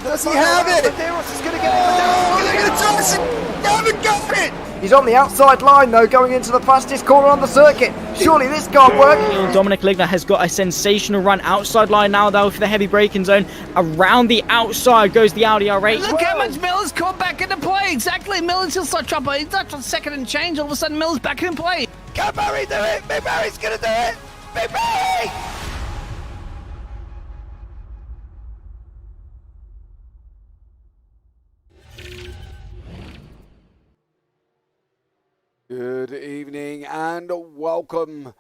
Does he have it? Medeiros is going to get it. They haven't got it! He's on the outside line though, going into the fastest corner on the circuit. Surely this can't work. Dominic Ligner has got a sensational run outside line now though for the heavy braking zone. Around the outside goes the Audi R8. Look how much Miller's caught back into play. Exactly, Miller's still start trouble. He's not on second and change. All of a sudden Miller's back in play. Can Barry do it? Big Barry's going to do it. Big Barry! Good evening and welcome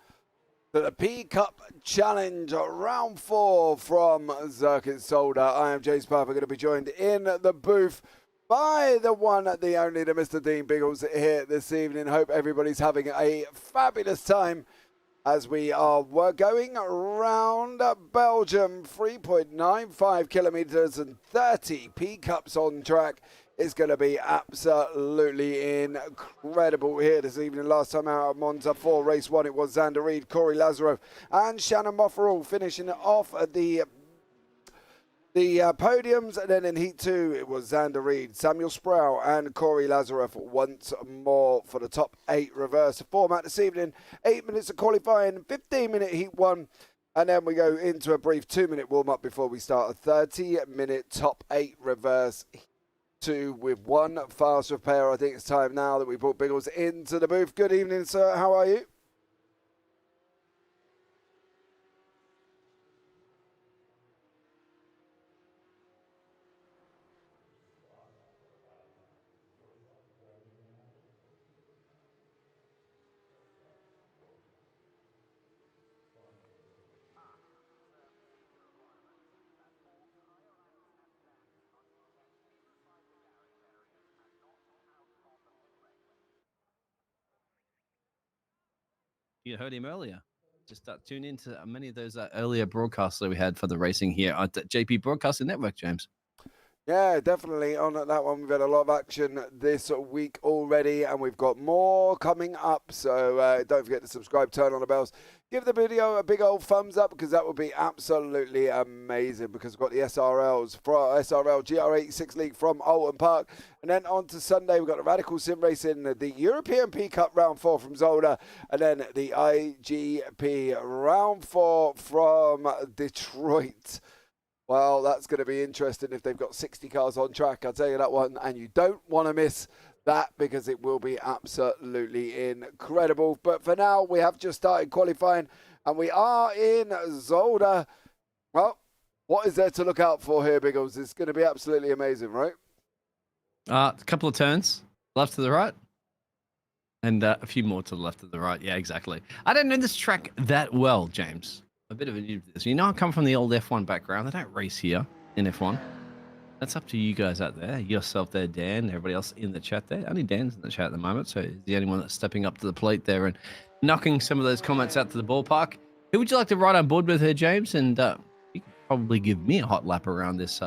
to the PCUP Challenge Round 4 from Circuit Zolder. I am James Parfitt, going to be joined in the booth by the one, the only, the Mr. Dean Biggles here this evening. Hope everybody's having a fabulous time as we are going around Belgium. 3.95 kilometers and 30 PCUPs on track. It's going to be absolutely incredible here this evening. Last time out at Monza for race 1, it was Xander Reed, Corey Lazarev and Shannon Mofferall finishing off at the podiums. And then in Heat 2, it was Xander Reed, Samuel Sproul and Corey Lazarev once more for the top 8 reverse. The format this evening, 8 minutes of qualifying, 15-minute Heat 1. And then we go into a brief 2-minute warm-up before we start a 30-minute top 8 reverse 2 with one fast repair. I think it's time now that we brought Biggles into the booth. Good evening, sir. How are you? You heard him earlier. Just tune into many of those earlier broadcasts that we had for the racing here at JP Broadcasting Network, James. Yeah, definitely on that one. We've had a lot of action this week already, and we've got more coming up. So don't forget to subscribe, turn on the bells. Give the video a big old thumbs up because that would be absolutely amazing because we've got the SRLs, SRL GR86 League from Alton Park. And then on to Sunday, we've got the Radical Sim Racing, the European PCUP Round 4 from Zolder, and then the IGP Round 4 from Detroit. Well, that's going to be interesting if they've got 60 cars on track. I'll tell you that one, and you don't want to miss that because it will be absolutely incredible. But for now, we have just started qualifying, and we are in Zolder. Well, what is there to look out for here, Biggles? It's going to be absolutely amazing, right? A couple of turns, left to the right, and a few more to the left to the right. Yeah, exactly. I don't know this track that well, James. A bit of a new to this. You know, I come from the old F1 background. They don't race here in F1. That's up to you guys out there. Yourself there, Dan. Everybody else in the chat there. Only Dan's in the chat at the moment, so he's the only one that's stepping up to the plate there and knocking some of those comments out to the ballpark. Who would you like to ride on board with her, James? And you can probably give me a hot lap around this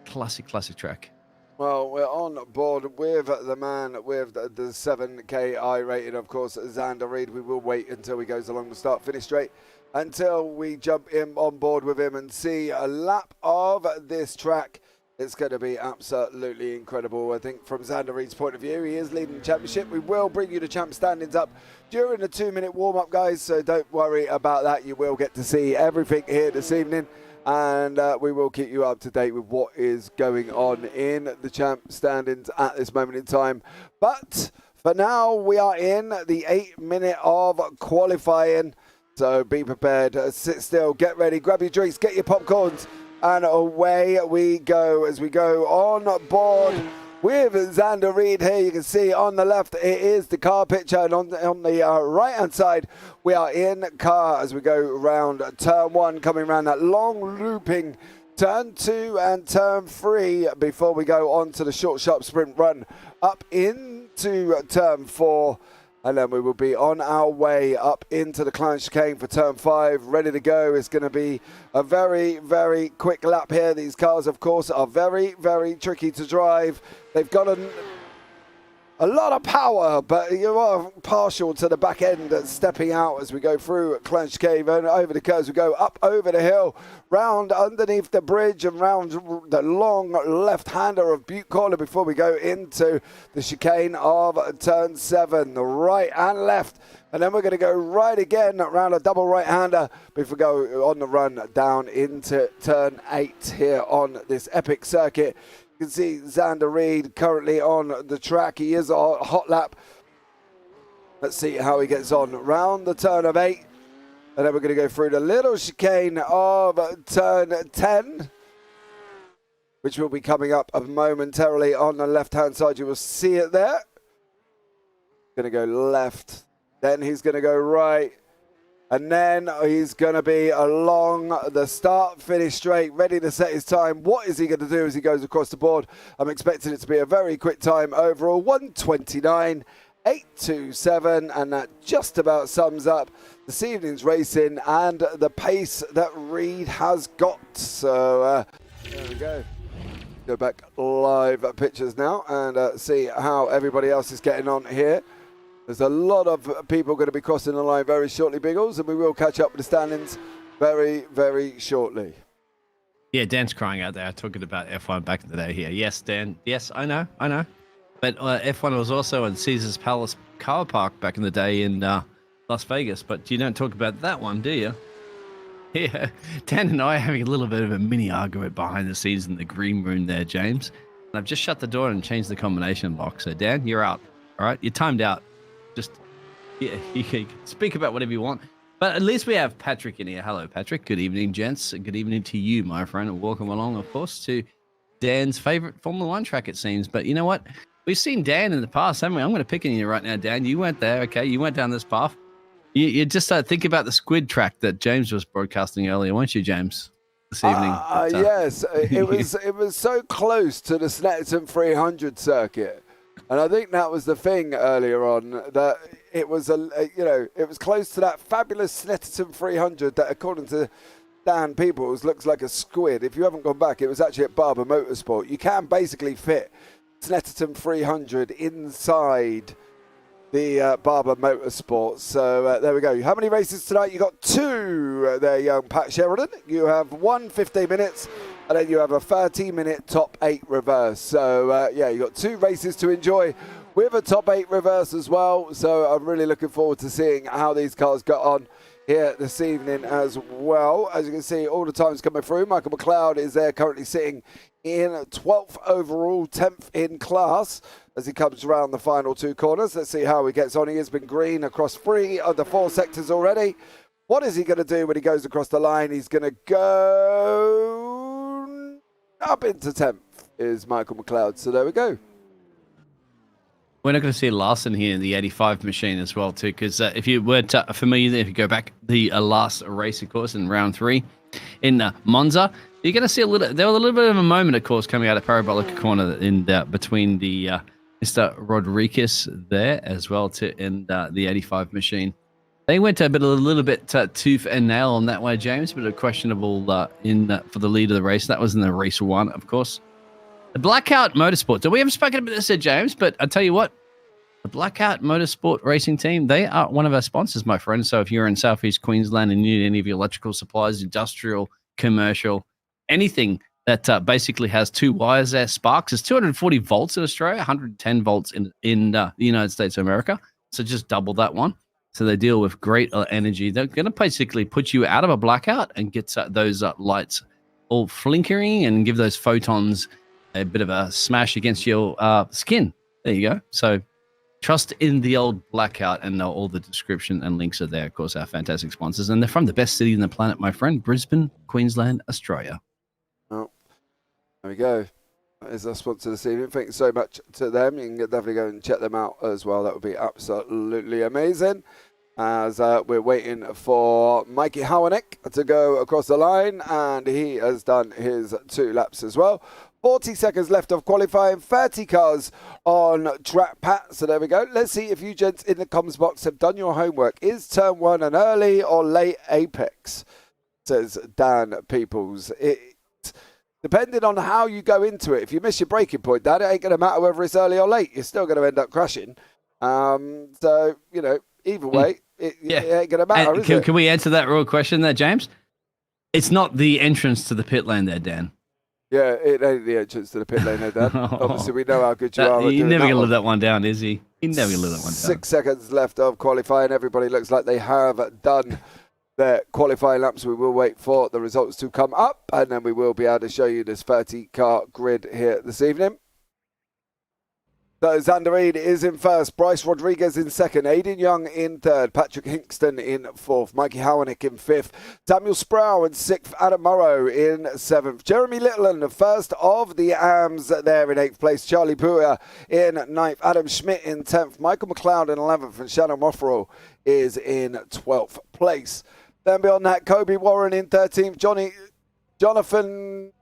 classic track. Well, we're on board with the man with the 7K I rating, of course, Xander Reed. We will wait until he goes along the start-finish straight until we jump in on board with him and see a lap of this track. It's going to be absolutely incredible. I think from Xander Reed's point of view, he is leading the championship. We will bring you the champ standings up during the 2-minute warm-up, guys, so don't worry about that. You will get to see everything here this evening, and we will keep you up to date with what is going on in the champ standings at this moment in time. But for now, we are in the 8-minute of qualifying. So be prepared, sit still, get ready, grab your drinks, get your popcorns, and away we go as we go on board with Xander Reed here. You can see on the left, it is the car picture, and on the right-hand side, we are in car as we go around turn 1, coming around that long looping turn 2 and turn 3 before we go on to the short, sharp sprint run up into turn 4. And then we will be on our way up into the Klein chicane for turn 5, ready to go. It's going to be a very, very quick lap here. These cars, of course, are very, very tricky to drive. They've got a A lot of power, but you are partial to the back end stepping out as we go through Clench Cave and over the curves. We go up over the hill, round underneath the bridge and round the long left-hander of Butte Qualy before we go into the chicane of turn 7, the right and left. And then we're going to go right again around a double right-hander before we go on the run down into turn 8 here on this epic circuit. You can see Xander Reed currently on the track. He is a hot lap. Let's see how he gets on. Round the turn of 8. And then we're going to go through the little chicane of turn 10, which will be coming up momentarily on the left-hand side. You will see it there. Going to go left. Then he's going to go right. And then he's going to be along the start, finish straight, ready to set his time. What is he going to do as he goes across the board? I'm expecting it to be a very quick time overall. 1:29.827, and that just about sums up this evening's racing and the pace that Reed has got. So there we go. Go back live pictures now and see how everybody else is getting on here. There's a lot of people going to be crossing the line very shortly, Biggles, and we will catch up with the standings very, very shortly. Yeah, Dan's crying out there talking about F1 back in the day here. Yes, Dan. Yes, I know. But F1 was also in Caesars Palace Car Park back in the day in Las Vegas, but you don't talk about that one, do you? Yeah, Dan and I are having a little bit of a mini argument behind the scenes in the green room there, James. And I've just shut the door and changed the combination lock. So, Dan, you're out. All right? You're timed out. Just, yeah, you can speak about whatever you want. But at least we have Patrick in here. Hello, Patrick. Good evening, gents. Good evening to you, my friend. And welcome along, of course, to Dan's favorite Formula One track, it seems. But you know what? We've seen Dan in the past, haven't we? I'm going to pick on you right now, Dan. You went there, okay? You went down this path. You just think about the squid track that James was broadcasting earlier, weren't you, James? This evening. Yes, it was so close to the Snetterton 300 circuit. And I think that was the thing earlier on, that it was it was close to that fabulous Snetterton 300 that, according to Dan Peoples, looks like a squid. If you haven't gone back, it was actually at Barber Motorsport. You can basically fit Snetterton 300 inside the Barber Motorsport. So there we go. How many races tonight? You got 2 there, young Pat Sheridan. You have 1 15 minutes. And then you have a 30-minute top 8 reverse. So, yeah, you got 2 races to enjoy with a top 8 reverse as well. So I'm really looking forward to seeing how these cars got on here this evening as well. As you can see, all the times coming through. Michael McLeod is there currently sitting in 12th overall, 10th in class as he comes around the final 2 corners. Let's see how he gets on. He has been green across 3 of the 4 sectors already. What is he going to do when he goes across the line? He's going to go up into 10th is Michael McLeod. So there we go. We're not going to see Larson here in the 85 machine as well, too, because if you were familiar, if you go back the last race, of course, in round 3 in Monza, you're going to see there was a little bit of a moment, of course, coming out of Parabolic corner in between the Mr. Rodriguez there as well in the 85 machine. They went a little bit tooth and nail on that way, James, but a questionable for the lead of the race. That was in the race 1, of course. The Blackout Motorsport. So we haven't spoken about this, James, but I tell you what, the Blackout Motorsport racing team, they are one of our sponsors, my friend. So if you're in Southeast Queensland and you need any of your electrical supplies, industrial, commercial, anything that basically has 2 wires there, sparks, is 240 volts in Australia, 110 volts in the United States of America. So just double that one. So they deal with great energy. They're going to basically put you out of a blackout and get those lights all flickering and give those photons a bit of a smash against your skin. There you go. So trust in the old blackout, and all the description and links are there. Of course, our fantastic sponsors. And they're from the best city in the planet, my friend, Brisbane, Queensland, Australia. Oh, there we go. That is our sponsor this evening. Thank you so much to them. You can definitely go and check them out as well. That would be absolutely amazing. As we're waiting for Mikey Howanick to go across the line, and he has done his 2 laps as well. 40 seconds left of qualifying, 30 cars on track, Pat. So there we go. Let's see if you gents in the comms box have done your homework. Is turn 1 an early or late apex? Says Dan Peoples. It depending on how you go into it, if you miss your braking point, that it ain't going to matter whether it's early or late. You're still going to end up crashing. So, you know, either way, it ain't going to matter, is it? Can we answer that real question there, James? It's not the entrance to the pit lane there, Dan. Yeah, it ain't the entrance to the pit lane there, Dan. Obviously, we know how good you are. He's never going to live that one down, is he? He's never going to live that one down. 6 seconds left of qualifying. Everybody looks like they have done their qualifying laps. We will wait for the results to come up, and then we will be able to show you this 30-car grid here this evening. So Xander Reid is in first, Bryce Rodriguez in second, Aiden Young in third, Patrick Hinkston in fourth, Mikey Howanick in fifth, Samuel Sproul in sixth, Adam Morrow in seventh, Jeremy Littleton, the first of the AMs there in eighth place, Charlie Puya in ninth, Adam Schmidt in 10th, Michael McLeod in 11th, and Shannon Moffrell is in 12th place. Then beyond that, Kobe Warren in 13th, Jonathan...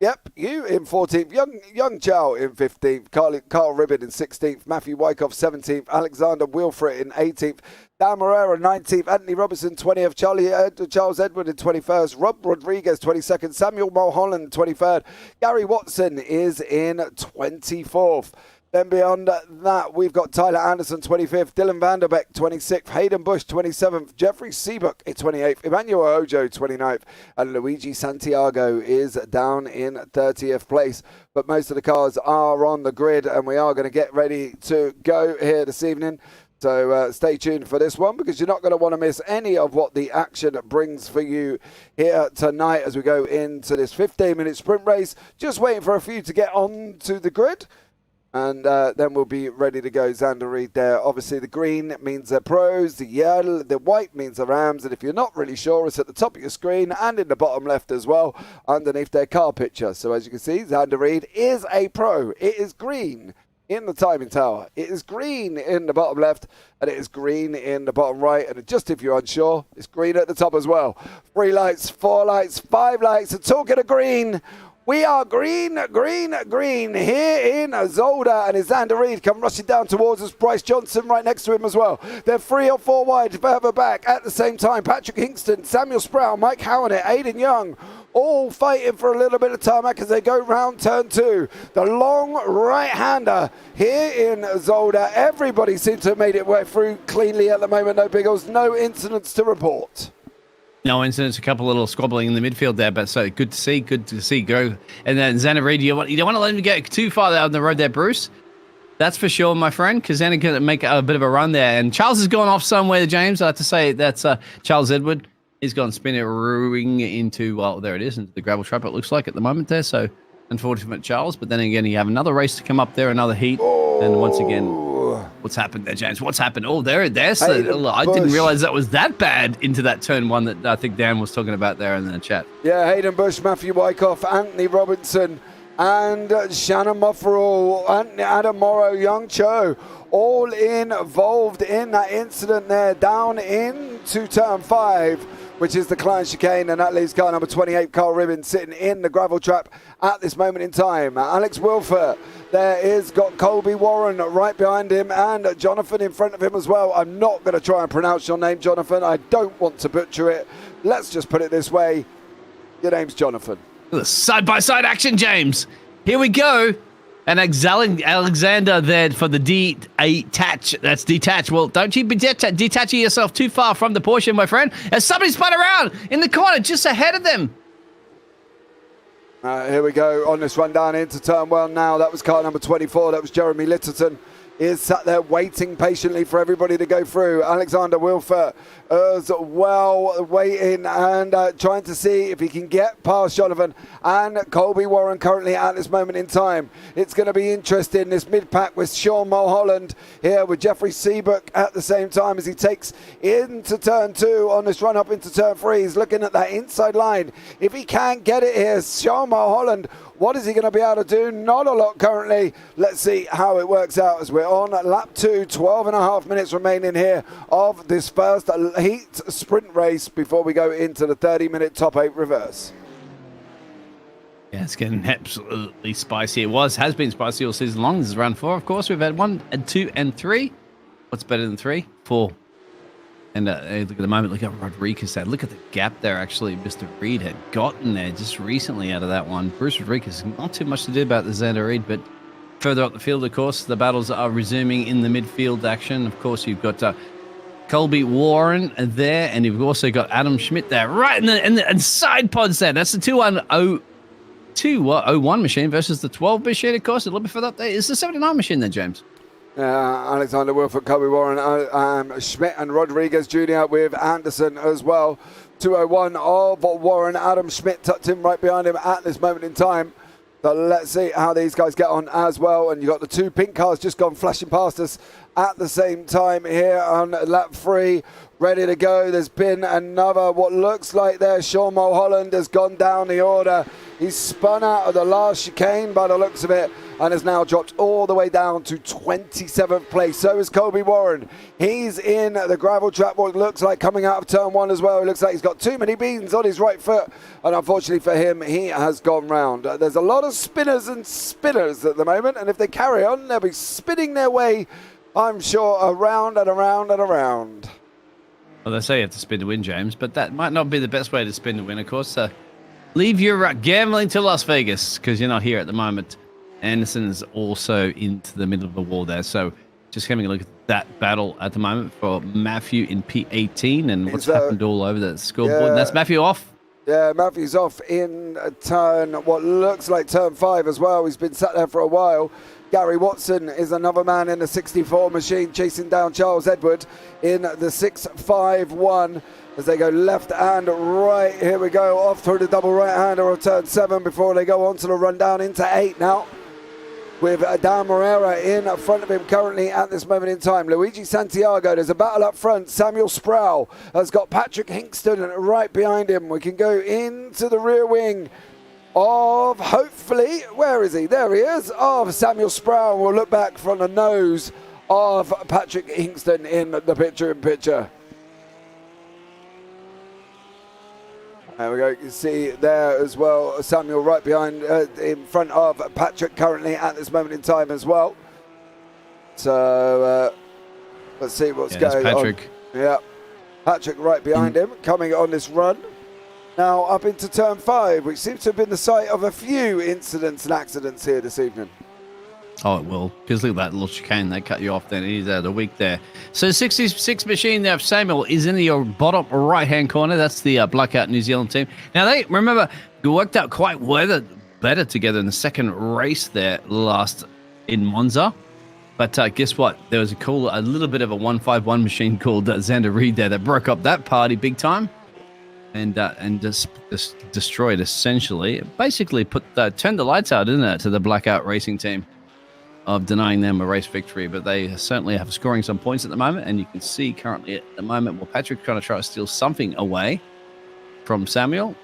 Yep, you in 14th, Young Chow in 15th, Carl Ribbon in 16th, Matthew Wyckoff 17th, Alexander Wilfred in 18th, Dan Morera 19th, Anthony Robertson 20th, Charles Edward in 21st, Rob Rodriguez 22nd, Samuel Mulholland 23rd, Gary Watson is in 24th. Then beyond that, we've got Tyler Anderson, 25th, Dylan Vanderbeek, 26th, Hayden Bush, 27th, Jeffrey Seabrook, 28th, Emmanuel Ojo, 29th, and Luigi Santiago is down in 30th place. But most of the cars are on the grid, and we are going to get ready to go here this evening. So stay tuned for this one, because you're not going to want to miss any of what the action brings for you here tonight as we go into this 15-minute sprint race. Just waiting for a few to get onto the grid. And then we'll be ready to go. Xander Reid there. Obviously, the green means they're pros. The yellow, the white means they're Rams. And if you're not really sure, it's at the top of your screen and in the bottom left as well, underneath their car picture. So as you can see, Xander Reid is a pro. It is green in the timing tower. It is green in the bottom left, and it is green in the bottom right. And just if you're unsure, it's green at the top as well. 3 lights, 4 lights, 5 lights. And talking of green, we are green here in Zolder, and Xander Reid come rushing down towards us. Bryce Johnson right next to him as well. They're 3 or 4 wide further back at the same time. Patrick Hinkston, Samuel Sproul, Mike Howanet, Aiden Young, all fighting for a little bit of tarmac as they go round turn 2. The long right-hander here in Zolder. Everybody seems to have made it way through cleanly at the moment. No Biggles, no incidents to report. No incidents, a couple little squabbling in the midfield there, but so good to see go. And then Xander Reid, you don't want to let him get too far out on the road there, Bruce. That's for sure, my friend, because Xander can make a bit of a run there. And Charles has gone off somewhere, James. I have to say that's Charles Edward. He's gone spinning into, well, there it is, into the gravel trap, it looks like at the moment there. So unfortunate, Charles. But then again, you have another race to come up there, another heat. And once again, what's happened there, James? What's happened? Oh, there's. I didn't realize that was that bad into that turn 1 that I think Dan was talking about there in the chat. Yeah, Hayden Bush, Matthew Wyckoff, Anthony Robinson, and Shannon Moffrell, and Adam Morrow, Young Cho, all involved in that incident there, down into turn 5, which is the Klein chicane, and that leaves car number 28, Carl Ribbon, sitting in the gravel trap at this moment in time. Alex Wilford there is got Colby Warren right behind him, and Jonathan in front of him as well. I'm not going to try and pronounce your name, Jonathan. I don't want to butcher it. Let's just put it this way. Your name's Jonathan. Side-by-side action, James. Here we go. And Alexander there for the detach. That's detach. Well, don't you be detaching yourself too far from the Porsche, my friend. As somebody spun around in the corner just ahead of them. Here we go on this run down into turn 1 now. That was car number 24. That was Jeremy Littleton. Is sat there waiting patiently for everybody to go through. Alexander Wilford as well, waiting and trying to see if he can get past Jonathan and Colby Warren currently at this moment in time. It's going to be interesting, this mid-pack with Sean Mulholland here with Jeffrey Seabrook at the same time as he takes into turn 2 on this run up into turn 3. He's looking at that inside line. If he can't get it here, Sean Mulholland, what is he going to be able to do? Not a lot currently. Let's see how it works out as we're on lap 2, 12 and a half minutes remaining here of this first heat sprint race before we go into the 30-minute top 8 reverse. Yeah, it's getting absolutely spicy. It has been spicy all season long. This is round 4, of course. We've had 1 and 2 and 3. What's better than 3? 4. And look at the moment, look at Rodriguez there. Look at the gap there, actually, Mr. Reed had gotten there just recently out of that one. Bruce Rodriguez, not too much to do about the Xander Reed, but further up the field, of course, the battles are resuming in the midfield action. Of course, you've got Colby Warren there, and you've also got Adam Schmidt there, right in the side pods there. That's the 201 machine versus the 12 machine, of course. A little bit further up there is the 79 machine there, James. Alexander Wilford, Colby Warren, Schmidt and Rodriguez Jr. with Anderson as well. 201 of Warren. Adam Schmidt tucked in right behind him at this moment in time. So let's see how these guys get on as well. And you've got the two pink cars just gone flashing past us at the same time here on lap 3. Ready to go. There's been another, what looks like there, Sean Mulholland has gone down the order. He's spun out of the last chicane by the looks of it and has now dropped all the way down to 27th place. So is Colby Warren. He's in the gravel trap, what looks like coming out of turn 1 as well. It looks like he's got too many beans on his right foot, and unfortunately for him, he has gone round. There's a lot of spinners and spinners at the moment, and if they carry on, they'll be spinning their way, I'm sure, around and around and around. Well, they say you have to spin to win, James, but that might not be the best way to spin to win, of course. Leave your gambling to Las Vegas, because you're not here at the moment. Anderson is also into the middle of the wall there. So just having a look at that battle at the moment for Matthew in P18 and what's happened all over the scoreboard. Yeah. And that's Matthew off. Yeah, Matthew's off in turn, what looks like turn 5 as well. He's been sat there for a while. Gary Watson is another man in the 64 machine chasing down Charles Edward in the 651 as they go left and right. Here we go, off through the double right-hander of turn 7 before they go on to the run down into 8 now, with Dan Moreira in front of him currently at this moment in time. Luigi Santiago, there's a battle up front. Samuel Sproul has got Patrick Hinkston right behind him. We can go into the rear wing of, hopefully, where is he? There he is, of Samuel Sproul. We'll look back from the nose of Patrick Hinkston in the picture-in-picture. There we go, you can see there as well, Samuel right behind, in front of Patrick currently at this moment in time as well. So, let's see what's going Patrick. on. Yeah, Patrick right behind him, coming on this run. Now up into turn 5, which seems to have been the site of a few incidents and accidents here this evening. Oh, it will, because look at that little chicane. They cut you off then. He's out of the week there. So 66 machine there, Samuel, is in your bottom right-hand corner. That's the Blackout New Zealand team. Now, they, remember, worked out quite better together in the second race there last in Monza. But guess what? There was a little bit of a 151 machine called Xander Reed there that broke up that party big time. And just destroyed, essentially. Basically turned the lights out, didn't it, to the Blackout Racing team, of denying them a race victory. But they certainly have scoring some points at the moment, and you can see currently at the moment, well, Patrick's trying to try to steal something away from Samuel.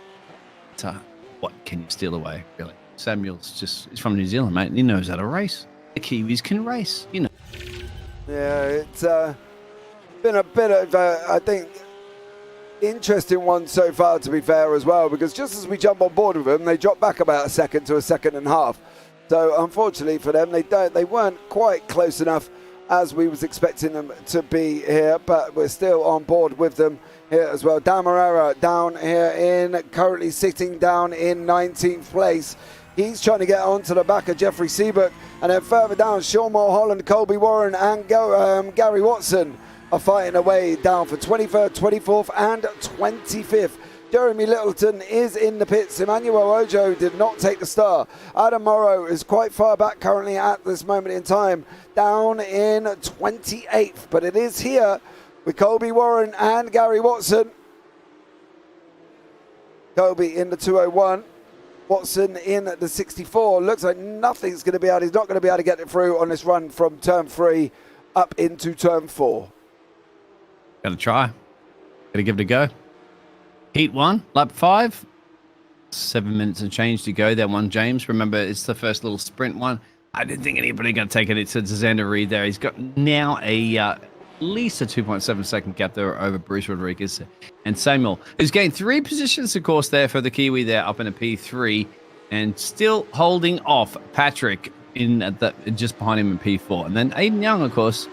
But, what can you steal away, really? Samuel's he's from New Zealand, mate, and he knows how to race. The Kiwis can race, you know. Yeah, it's been a bit of, I think, interesting one so far, to be fair, as well, because just as we jump on board with them, they drop back about a second to a second and a half. So unfortunately for them, they weren't quite close enough as we was expecting them to be here, but we're still on board with them here as well. Dan Moreira down here currently sitting down in 19th place. He's trying to get onto the back of Jeffrey Seabrook, and then further down, Sean Mulholland, Colby Warren and Gary Watson are fighting away down for 23rd, 24th and 25th. Jeremy Littleton is in the pits. Emmanuel Ojo did not take the start. Adam Morrow is quite far back currently at this moment in time, down in 28th. But it is here with Colby Warren and Gary Watson. Colby in the 201. Watson in the 64. Looks like nothing's going to be out. He's not going to be able to get it through on this run from turn 3 up into turn 4. Got to try. Got to give it a go. Heat 1, lap 5. 7 minutes and change to go. That one, James. Remember, it's the first little sprint one. I didn't think anybody going to take it. It's Xander Reed there. He's got now at least a 2.7 second gap there over Bruce Rodriguez and Samuel, who's gained 3 positions, of course, there for the Kiwi there up in a P3, and still holding off Patrick in just behind him in P4. And then Aiden Young, of course,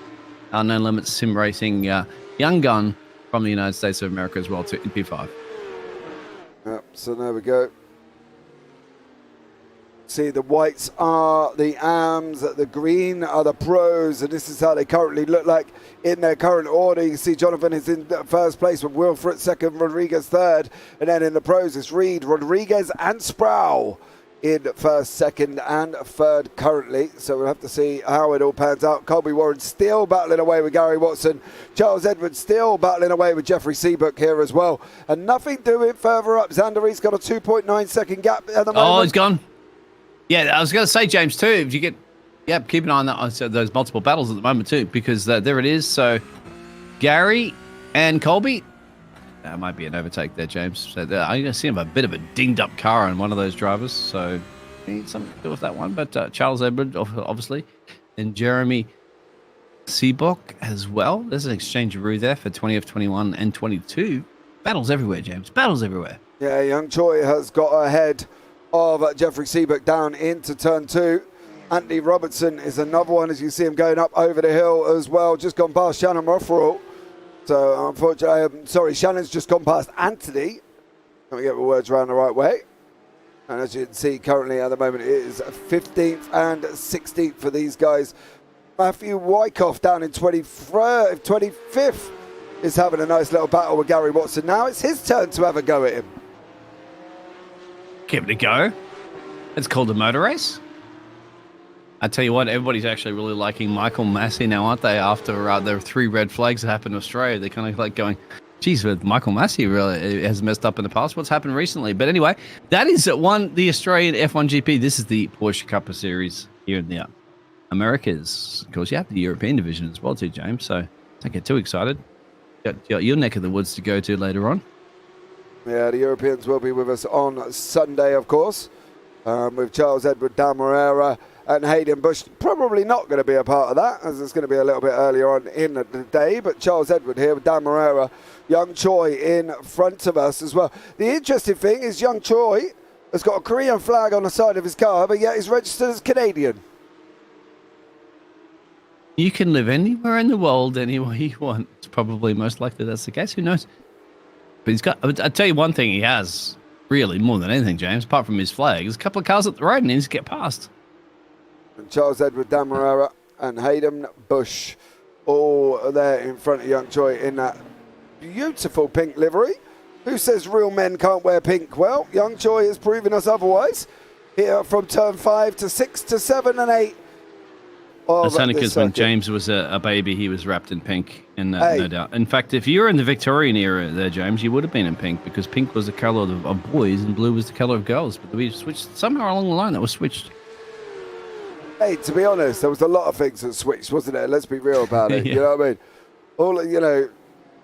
our No Limits Sim Racing young gun, from the United States of America as well in P5. Yep, so there we go. See, the whites are the AMs, the green are the pros, and this is how they currently look like in their current order. You see Jonathan is in first place with Wilfred second, Rodriguez third, and then in the pros it's Reed, Rodriguez and Sproul in first, second and third currently. So we'll have to see how it all pans out. Colby Warren still battling away with Gary Watson. Charles Edwards still battling away with Jeffrey Seabrook here as well. And nothing doing further up. Xander Reed's got a 2.9 second gap at the moment. Oh, he's gone. Yeah, I was going to say, James, too, if you get, keep an eye on that, so those multiple battles at the moment, too, because there it is. So Gary and Colby, that might be an overtake there, James. So I'm going to see him a bit of a dinged up car on one of those drivers. So he needs something to do with that one. But Charles Edward, obviously, and Jeremy Seabock as well. There's an exchange of roux there for 20 of 21 and 22. Battles everywhere, James. Battles everywhere. Yeah, Young Choi has got ahead of Jeffrey Seabook down into turn 2. Anthony Robertson is another one as you see him going up over the hill as well. Just gone past Shannon Rothrow. So unfortunately, Shannon's just gone past Anthony. Let me get my words around the right way. And as you can see, currently at the moment, it is 15th and 16th for these guys. Matthew Wyckoff down in 25th is having a nice little battle with Gary Watson. Now it's his turn to have a go at him. Give it a go. It's called a motor race. I tell you what, everybody's actually really liking Michael Massey now, aren't they? After the 3 red flags that happened in Australia, they're kind of like going, geez, with Michael Massey really has messed up in the past. What's happened recently? But anyway, that is the Australian F1 GP. This is the Porsche Cup series here in the Americas. Of course, you have the European division as well too, James. So don't get too excited. You got your neck of the woods to go to later on. Yeah, the Europeans will be with us on Sunday, of course, with Charles Edward, Dan Morera, and Hayden Bush. Probably not going to be a part of that, as it's going to be a little bit earlier on in the day. But Charles Edward here with Dan Morera, Young Choi in front of us as well. The interesting thing is Young Choi has got a Korean flag on the side of his car, but yet he's registered as Canadian. You can live anywhere in the world any way you want. It's probably most likely that's the case. Who knows? But he's got, I'll tell you one thing he has, really, more than anything, James, apart from his flag, there's a couple of cars up the road and he needs to get past. And Charles Edward, Dan Morera, and Hayden Bush, all there in front of Young Choi in that beautiful pink livery. Who says real men can't wear pink? Well, Young Choi is proving us otherwise. Here from turn 5 to 6 to 7 and 8. That's only because when James was a baby, he was wrapped in pink, and no doubt. In fact, if you were in the Victorian era there, James, you would have been in pink, because pink was the colour of boys and blue was the colour of girls. But we switched somehow along the line. That was switched. Hey, to be honest, there was a lot of things that switched, wasn't there? Let's be real about it. Yeah. You know what I mean?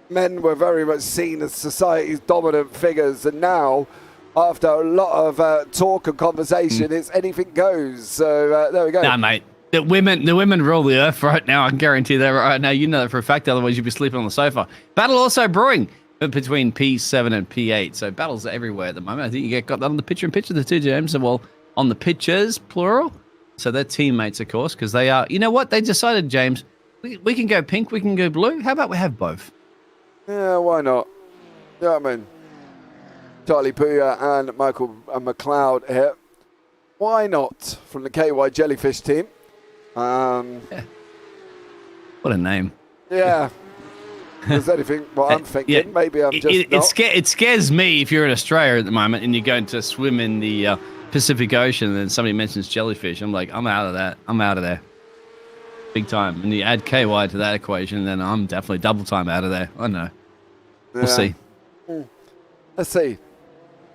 Men were very much seen as society's dominant figures, and now, after a lot of talk and conversation, it's anything goes. So there we go. Nah, mate. The women rule the earth right now. I can guarantee that right now. You know that for a fact. Otherwise, you'd be sleeping on the sofa. Battle also brewing between P7 and P8. So battles are everywhere at the moment. I think you got that on the picture-in-picture, the two, James. Well, on the pictures, plural. So they're teammates, of course, because they are. You know what? They decided, James, we can go pink, we can go blue. How about we have both? Yeah, why not? You know what I mean? Charlie Puya and Michael McLeod here. Why not? From the KY Jellyfish team. Yeah. What a name. Yeah. Is anything what I'm thinking? Yeah. Maybe I'm just it scares me if you're in Australia at the moment and you're going to swim in the Pacific Ocean and then somebody mentions jellyfish. I'm like, I'm out of that. I'm out of there. Big time. And you add KY to that equation, then I'm definitely double time out of there. I know. We'll see. Let's see.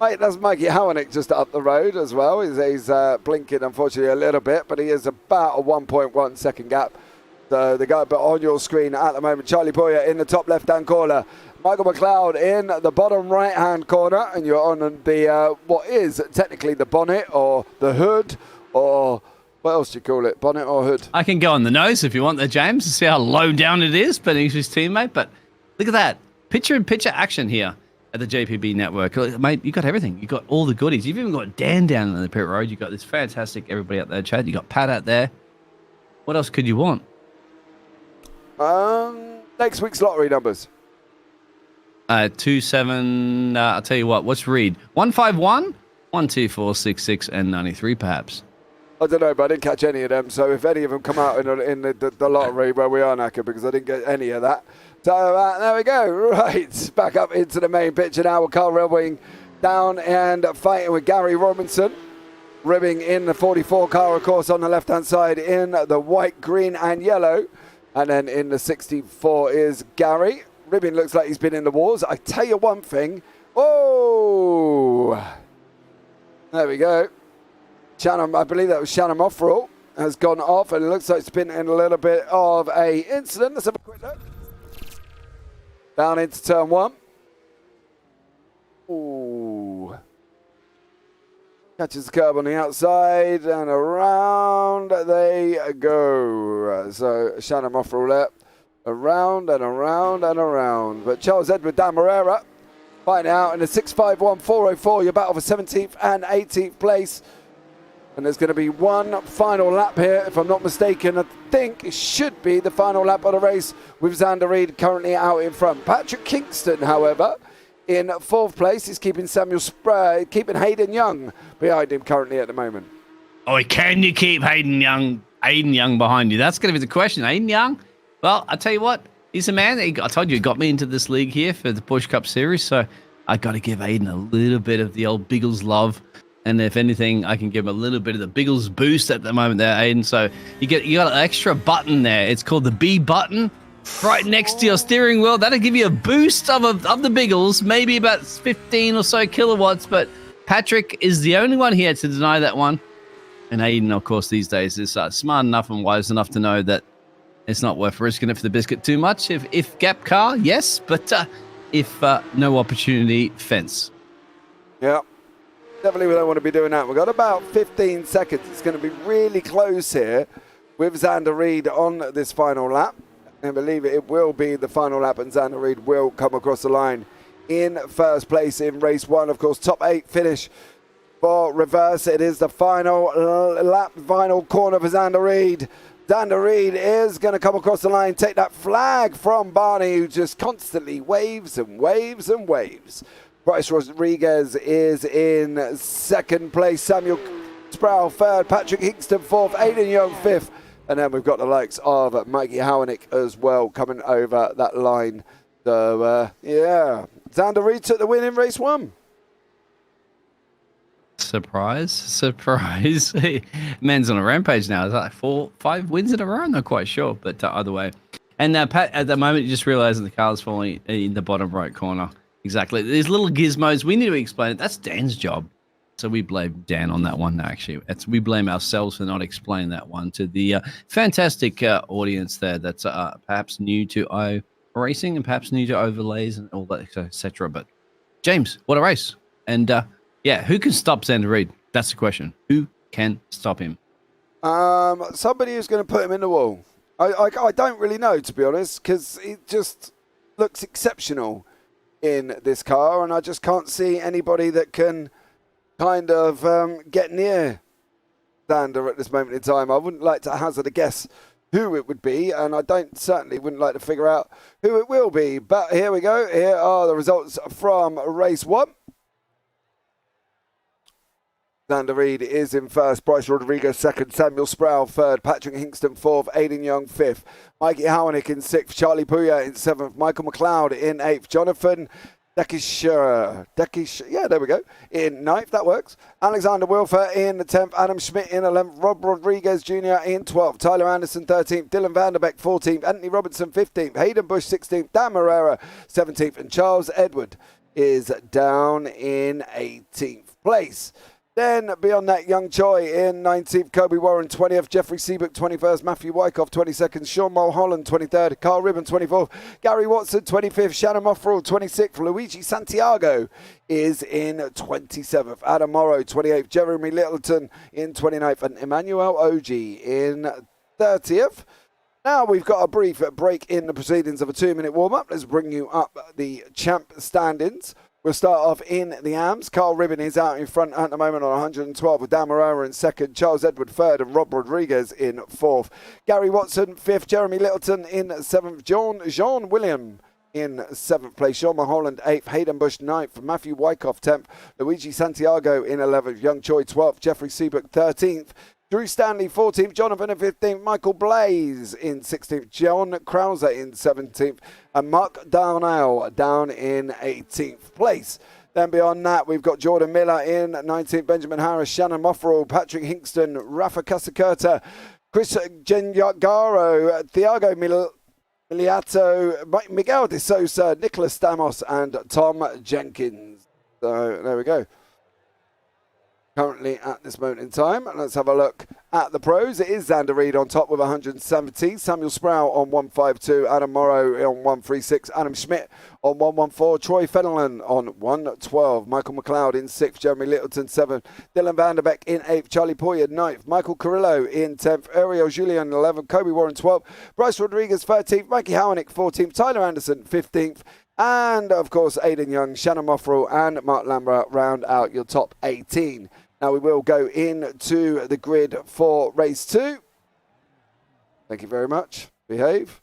Mate, that's Mikey Howanick just up the road as well. He's blinking, unfortunately, a little bit, but he is about a 1.1 second gap. So the guy, but on your screen at the moment, Charlie Boyer in the top left-hand corner, Michael McLeod in the bottom right-hand corner, and you're on the what is technically the bonnet or the hood, or what else do you call it? Bonnet or hood? I can go on the nose if you want there, James, to see how low down it is, but he's his teammate. But look at that. Picture-in-picture action here at the JPB network. Mate, you got everything. You got all the goodies. You've even got Dan down on the pit road. You got this fantastic everybody out there, Chad. You got Pat out there. What else could you want? Next week's lottery numbers. 27. I'll tell you what. What's Reed? 151, 12466, and 93 perhaps. I don't know, but I didn't catch any of them. So if any of them come out in the lottery where we are knackered, because I didn't get any of that. So there we go. Right, back up into the main picture now with Carl Ribbing down and fighting with Gary Robinson. Ribbing in the 44 car, of course, on the left-hand side in the white, green, and yellow. And then in the 64 is Gary. Ribbing looks like he's been in the wars. I tell you one thing. Oh! There we go. Shannon, I believe that was Shannon Moffrell, has gone off, and it looks like it's been in a little bit of a incident. Let's have a quick look. Down into turn one. Ooh. Catches the curb on the outside, and around they go. So Shannon Moffrell there. Around and around and around. But Charles Edward Damarera fighting out in the 651.404. You're battle for 17th and 18th place. And there's going to be one final lap here, if I'm not mistaken. I think it should be the final lap of the race with Xander Reed currently out in front. Patrick Kingston, however, in 4th place. He's keeping keeping Hayden Young behind him currently at the moment. Oh, can you keep Hayden Young behind you? That's going to be the question. Hayden Young? Well, I tell you what, he's a man. I told you, he got me into this league here for the Porsche Cup Series, so I got to give Hayden a little bit of the old Biggles love. And if anything, I can give him a little bit of the Biggles boost at the moment there, Hayden. So you got an extra button there. It's called the B button, right next to your steering wheel. That'll give you a boost of the Biggles, maybe about 15 or so kilowatts. But Patrick is the only one here to deny that one. And Hayden, of course, these days is smart enough and wise enough to know that it's not worth risking it for the biscuit too much. If gap car, yes, but if no opportunity, fence. Yeah, definitely we don't want to be doing that. We've got about 15 seconds. It's going to be really close here with Xander Reed on this final lap. I believe it will be the final lap, and Xander Reed will come across the line in 1st place in race 1. Of course, top 8 finish for reverse. It is the final lap, final corner for Xander Reed. Xander Reed is going to come across the line, take that flag from Barney, who just constantly waves and waves and waves. Bryce Rodriguez is in 2nd place. Samuel Sproul 3rd. Patrick Hingston 4th. Aidan Young 5th. And then we've got the likes of Mikey Howanick as well coming over that line. So, yeah. Xander Reed took the win in race 1. Surprise. Man's on a rampage now. It's like 4-5 wins in a row. I'm not quite sure, but either way. And Pat, at the moment, you just realize that the car's falling in the bottom right corner. Exactly. These little gizmos, we need to explain it. That's Dan's job. So we blame Dan on that one, actually. We blame ourselves for not explaining that one to the fantastic audience there that's perhaps new to iRacing and perhaps new to overlays and all that, etc. But James, what a race. And yeah, who can stop Xander Reed? That's the question. Who can stop him? Somebody who's going to put him in the wall. I don't really know, to be honest, because it just looks exceptional in this car, and I just can't see anybody that can kind of get near Xander at this moment in time. I wouldn't like to hazard a guess who it would be, and I certainly wouldn't like to figure out who it will be. But here we go. Here are the results from race 1. Xander Reed is in 1st, Bryce Rodriguez 2nd, Samuel Sproul 3rd, Patrick Hingston 4th, Aidan Young 5th, Mikey Howanick in 6th, Charlie Puya in 7th, Michael McLeod in 8th, Jonathan Dekish, yeah, there we go, in 9th, that works, Alexander Wilfer in the 10th, Adam Schmidt in 11th, Rob Rodriguez Jr. in 12th, Tyler Anderson 13th, Dylan Vanderbeek 14th, Anthony Robinson 15th, Hayden Bush 16th, Dan Morera 17th, and Charles Edward is down in 18th place. Then, beyond that, Young Choi in 19th, Kobe Warren 20th, Jeffrey Seabook 21st, Matthew Wyckoff 22nd, Sean Mulholland 23rd, Carl Ribbon 24th, Gary Watson 25th, Shannon Moffrell 26th, Luigi Santiago is in 27th, Adam Morrow 28th, Jeremy Littleton in 29th, and Emmanuel Oji in 30th. Now we've got a brief break in the proceedings of a 2-minute warm-up. Let's bring you up the champ standings. We'll start off in the AMS. Carl Ribbon is out in front at the moment on 112 with Dan Morera in 2nd, Charles Edward 3rd and Rob Rodriguez in 4th. Gary Watson 5th, Jeremy Littleton in 7th, Jean William in 7th place. Sean Mulholland 8th. Hayden Bush 9th. Matthew Wyckoff 10th. Luigi Santiago in 11th. Young Choi 12th. Jeffrey Seabrook 13th. Drew Stanley 14th. Jonathan in 15th. Michael Blaze in 16th. John Krauser in 17th. And Mark Darnell down in 18th place. Then beyond that, we've got Jordan Miller in 19th, Benjamin Harris, Shannon Moffrell, Patrick Hingston, Rafa Casacerta, Chris Gengaro, Thiago Miliato, Miguel de Sosa, Nicholas Stamos, and Tom Jenkins. So there we go. Currently at this moment in time, let's have a look at the pros. It is Xander Reed on top with 170, Samuel Sproul on 152, Adam Morrow on 136, Adam Schmidt on 114, Troy Fenelon on 112, Michael McLeod in 6th, Jeremy Littleton 7th, Dylan Vanderbeek in 8th, Charlie Poyer 9th, Michael Carrillo in 10th, Ariel Julian 11th, Kobe Warren 12th, Bryce Rodriguez 13th, Mikey Howanick 14th, Tyler Anderson 15th, and of course Aidan Young, Shannon Moffrell and Mark Lambert round out your top 18. Now we will go into the grid for race 2. Thank you very much. Behave.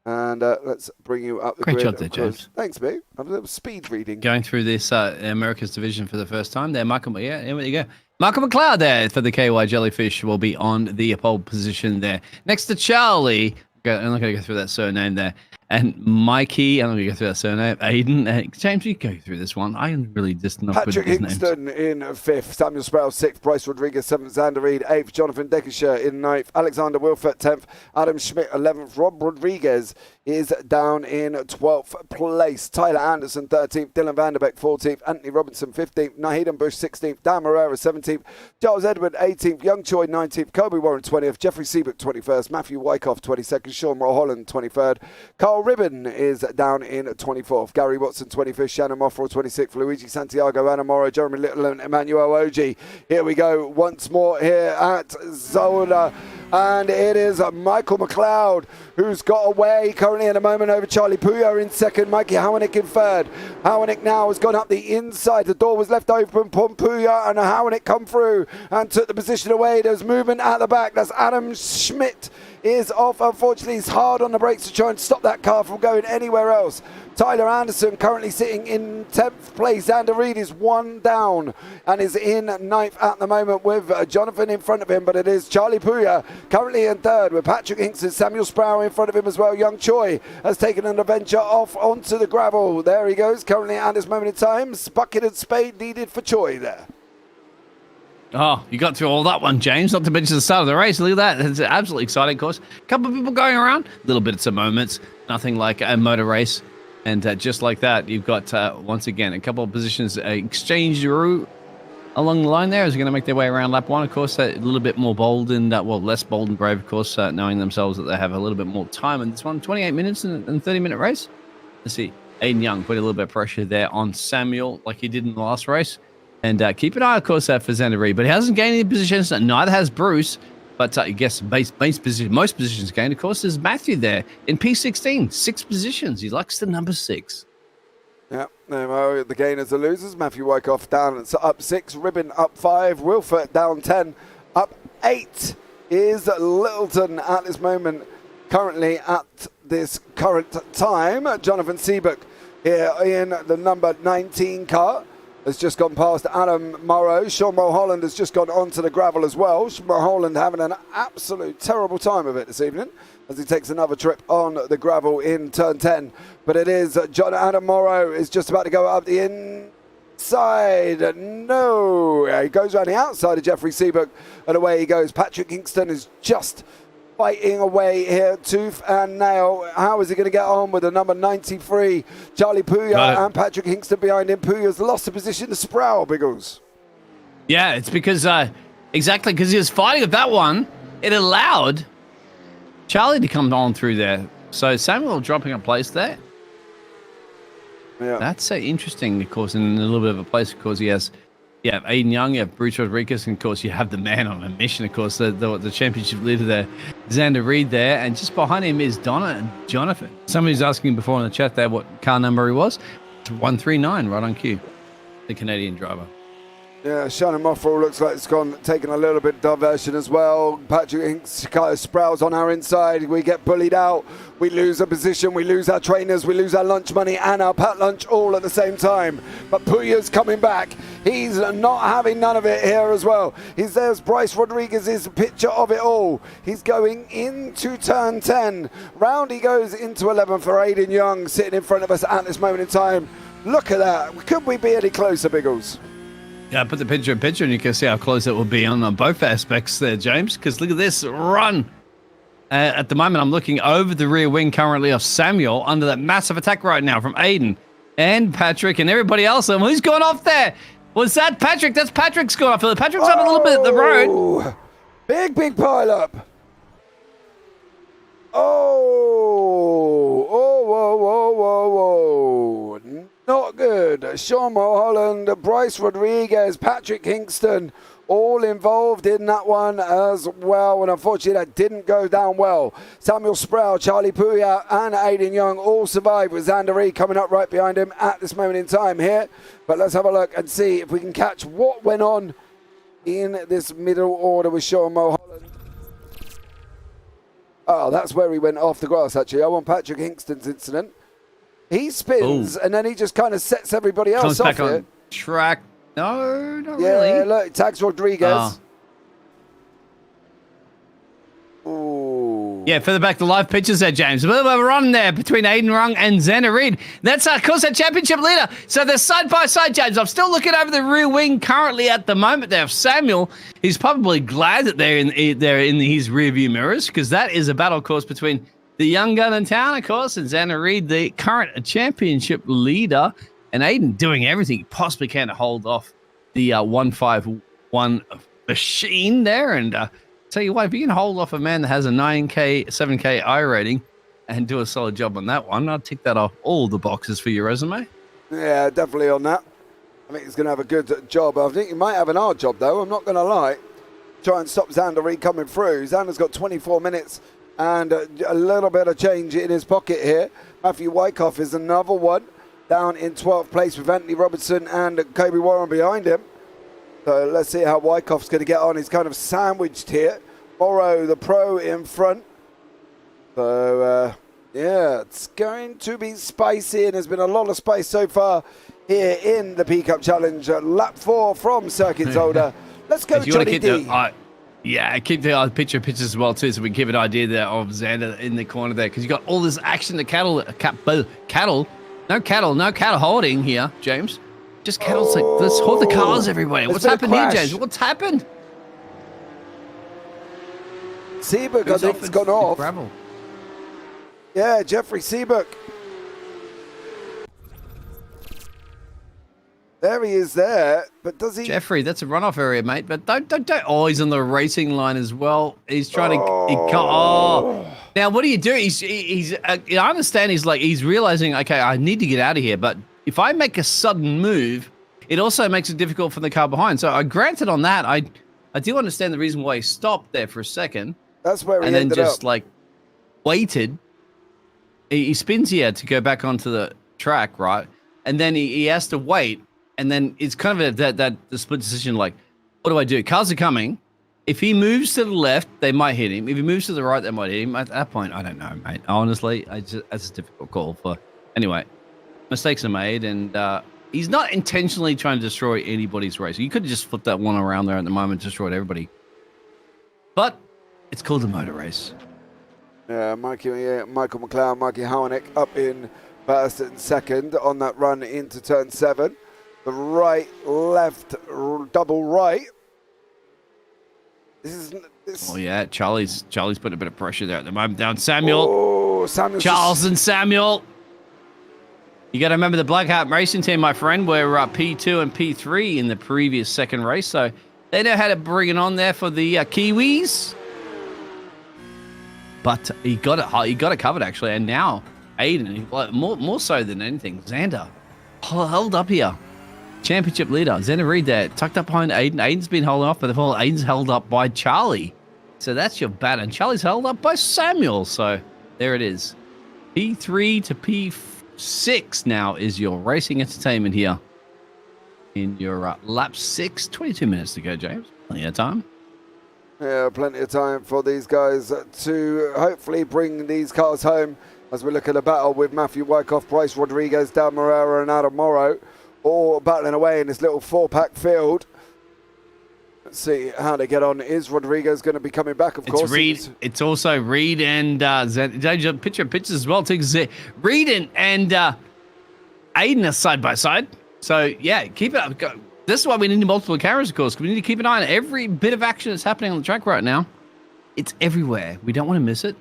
And let's bring you up the grid. Great job there, James. Thanks, mate. I'm a little speed reading. Going through this America's division for the first time there. Michael, yeah, there you go. Michael McLeod there for the KY Jellyfish will be on the pole position there. Next to Charlie. I'm not going to go through that surname there. And Mikey, I'm not going to go through that surname. Aiden, James, you go through this one. I am really just not Patrick good at these names. Hingston in 5th, Samuel Sproul 6th, Bryce Rodriguez 7th, Xander Reed 8th, Jonathan Deckershire in 9th, Alexander Wilfert 10th, Adam Schmidt 11th, Rob Rodriguez is down in 12th place, Tyler Anderson 13th, Dylan Vanderbeek 14th, Anthony Robinson 15th, Naheed Bush 16th, Dan Morera 17th, Charles Edward 18th, Young Choi 19th, Kobe Warren 20th, Jeffrey Seabrook 21st, Matthew Wyckoff 22nd, Sean Mulholland 23rd, Carl Ribbon is down in 24th, Gary Watson 25th, Shannon Moffrell 26th, Luigi Santiago, Anna Morrow, Jeremy Little and Emmanuel Oji. Here we go once more here at Zolder. And it is Michael McLeod who's got away currently at the moment over Charlie Puyo in 2nd, Mikey Howanick in 3rd. Howanick now has gone up the inside. The door was left open. Puyo and Howanick come through and took the position away. There's movement at the back. That's Adam Schmidt is off. Unfortunately, he's hard on the brakes to try and stop that car from going anywhere else. Tyler Anderson currently sitting in 10th place. Xander Reed is 1 down and is in 9th at the moment with Jonathan in front of him, but it is Charlie Puya currently in 3rd with Patrick Hinks and Samuel Sproul in front of him as well. Young Choi has taken an adventure off onto the gravel. There he goes currently at this moment in time. Bucket and spade needed for Choi there. Oh, you got through all that one, James, not to mention the start of the race. Look at that. It's absolutely exciting, of course. A couple of people going around, little bits of moments, nothing like a motor race. And just like that, you've got, once again, a couple of positions exchanged route along the line there as they're going to make their way around lap 1. Of course, a little bit more bold and, less bold and brave, of course, knowing themselves that they have a little bit more time in this one. 28 minutes and 30-minute race. Let's see. Aiden Young put a little bit of pressure there on Samuel like he did in the last race. And keep an eye, of course, for Xander Reed. But he hasn't gained any positions. Neither has Bruce. But I guess base position, most positions gained, of course, is Matthew there in P16. 6 positions. He likes the number 6. Yeah, no, the gainers are losers. Matthew Wyckoff down up 6. Ribbon up 5. Wilfert down 10. Up 8 is Littleton at this moment. Currently at this current time, Jonathan Seabrook here in the number 19 car has just gone past Adam Morrow. Sean Mulholland has just gone onto the gravel as well. Mulholland having an absolute terrible time of it this evening as he takes another trip on the gravel in turn 10. But it is Adam Morrow is just about to go up the inside. No, he goes around the outside of Jeffrey Seabrook and away he goes. Patrick Kingston is just fighting away here, tooth and nail. How is he going to get on with the number 93? Charlie Puya and Patrick Hingston behind him. Puya's lost the position to Sproul, Biggles. Yeah, it's because, exactly, because he was fighting with that one. It allowed Charlie to come on through there. So Samuel dropping a place there. Yeah. That's interesting, of course, in a little bit of a place, of course, he has... Yeah, Aiden Young, you have Bruce Rodriguez, and of course you have the man on a mission, of course, the championship leader there, Xander Reed there, and just behind him is Donna and Jonathan. Somebody's asking before in the chat there what car number he was. It's 139, right on cue, the Canadian driver. Yeah, Shannon Moffrell looks like it's taken a little bit of diversion as well. Patrick Hinks kind of sprouts on our inside. We get bullied out. We lose a position. We lose our trainers. We lose our lunch money and our packed lunch all at the same time. But Puya's coming back. He's not having none of it here as well. There's Bryce Rodriguez's picture of it all. He's going into turn 10. Round he goes into 11 for Aiden Young sitting in front of us at this moment in time. Look at that. Could we be any closer, Biggles? Yeah, I put the picture in picture, and you can see how close it will be on both aspects there, James. Because look at this run. At the moment, I'm looking over the rear wing currently of Samuel under that massive attack right now from Aiden and Patrick and everybody else. And who's gone off there? Was that Patrick? That's Patrick's gone off. Patrick's up a little bit at the road. Big pile up. Whoa. Not good. Sean Mulholland, Bryce Rodriguez, Patrick Hingston, all involved in that one as well. And unfortunately, that didn't go down well. Samuel Sproul, Charlie Puya, and Aiden Young all survived with Xander Reed coming up right behind him at this moment in time here. But let's have a look and see if we can catch what went on in this middle order with Sean Mulholland. Oh, that's where he went off the grass, actually. I want Patrick Hingston's incident. He spins, and then he just kind of sets everybody else off back here. on track. No, not really. Yeah, look, it tags Rodriguez. Ooh. Yeah, further back the live pictures there, James. A little bit of a run there between Aiden Rung and Xander Reed. That's, of course, our championship leader. So they're side by side, James. I'm still looking over the rear wing currently at the moment there of Samuel. He's probably glad that they're in his rear view mirrors, because that is a battle, of course, between the young gun in town, of course, and Xander Reed, the current championship leader, and Aiden doing everything he possibly can to hold off the 151 machine there. And tell you what, if you can hold off a man that has a 9K, 7K I rating and do a solid job on that one, I'll tick that off all the boxes for your resume. Yeah, definitely on that. I think he's going to have a good job. I think he might have an hard job, though. I'm not going to lie. Try and stop Xander Reed coming through. Xander's got 24 minutes and a little bit of change in his pocket here. Matthew Wyckoff is another one down in 12th place with Anthony Robertson and Kobe Warren behind him. So let's see how Wyckoff's going to get on. He's kind of sandwiched here. Morrow, the pro, in front. So, yeah, it's going to be spicy, and there's been a lot of spice so far here in the PCUP Challenge. Lap 4 from Circuit Zolder. Let's go, Johnny D. Yeah, keep the pictures as well, too, so we can give an idea there of Xander in the corner there, because you got all this action, the cattle, no cattle holding here, James. Just cattle, let's hold the cars everywhere. What's happened here, James? What's happened? Seabook, I think, has gone off. Gravel. Yeah, Jeffrey Seabook. There he is there, but does he... Jeffrey, that's a runoff area, mate, but don't... Oh, he's on the racing line as well. He's trying to... Now, what do you do? He's I understand he's realizing, okay, I need to get out of here, but if I make a sudden move, it also makes it difficult for the car behind. So I granted on that, I do understand the reason why he stopped there for a second. That's where he and then ended just up. Waited. He spins here to go back onto the track, right? And then he has to wait. And then it's kind of the split decision, like, what do I do? Cars are coming. If he moves to the left, they might hit him. If he moves to the right, they might hit him. At that point, I don't know, mate. Honestly, that's a difficult call. Anyway, mistakes are made, and he's not intentionally trying to destroy anybody's race. You could have just flipped that one around there at the moment, destroyed everybody. But it's called a motor race. Yeah, Michael McLeod, Mikey Howanek up in first and second on that run into turn 7. The right, left, double right. Oh yeah, Charlie's putting a bit of pressure there at the moment. Down Samuel. Oh, Charles and Samuel. You got to remember the Black Hat Racing team, my friend, were P2 and P3 in the previous second race, so they know how to bring it on there for the Kiwis. But he got it covered actually, and now Aiden, more so than anything, Xander held up here. Championship leader, Xander Reed there, tucked up behind Aiden. Aiden's been holding off, but Aiden's held up by Charlie. So that's your bat, and Charlie's held up by Samuel. So there it is. P3 to P6 now is your racing entertainment here in your lap 6. 22 minutes to go, James. Plenty of time. Yeah, plenty of time for these guys to hopefully bring these cars home as we look at a battle with Matthew Wyckoff, Bryce Rodriguez, Dan Morera and Adam Morrow, all battling away in this little 4-pack field. Let's see how they get on. Is Rodriguez going to be coming back, of course? It's also Reed and pictures as well, too, because Reed and Aiden are side by side. So, yeah, keep it up. This is why we need multiple cameras, of course, because we need to keep an eye on every bit of action that's happening on the track right now. It's everywhere. We don't want to miss it.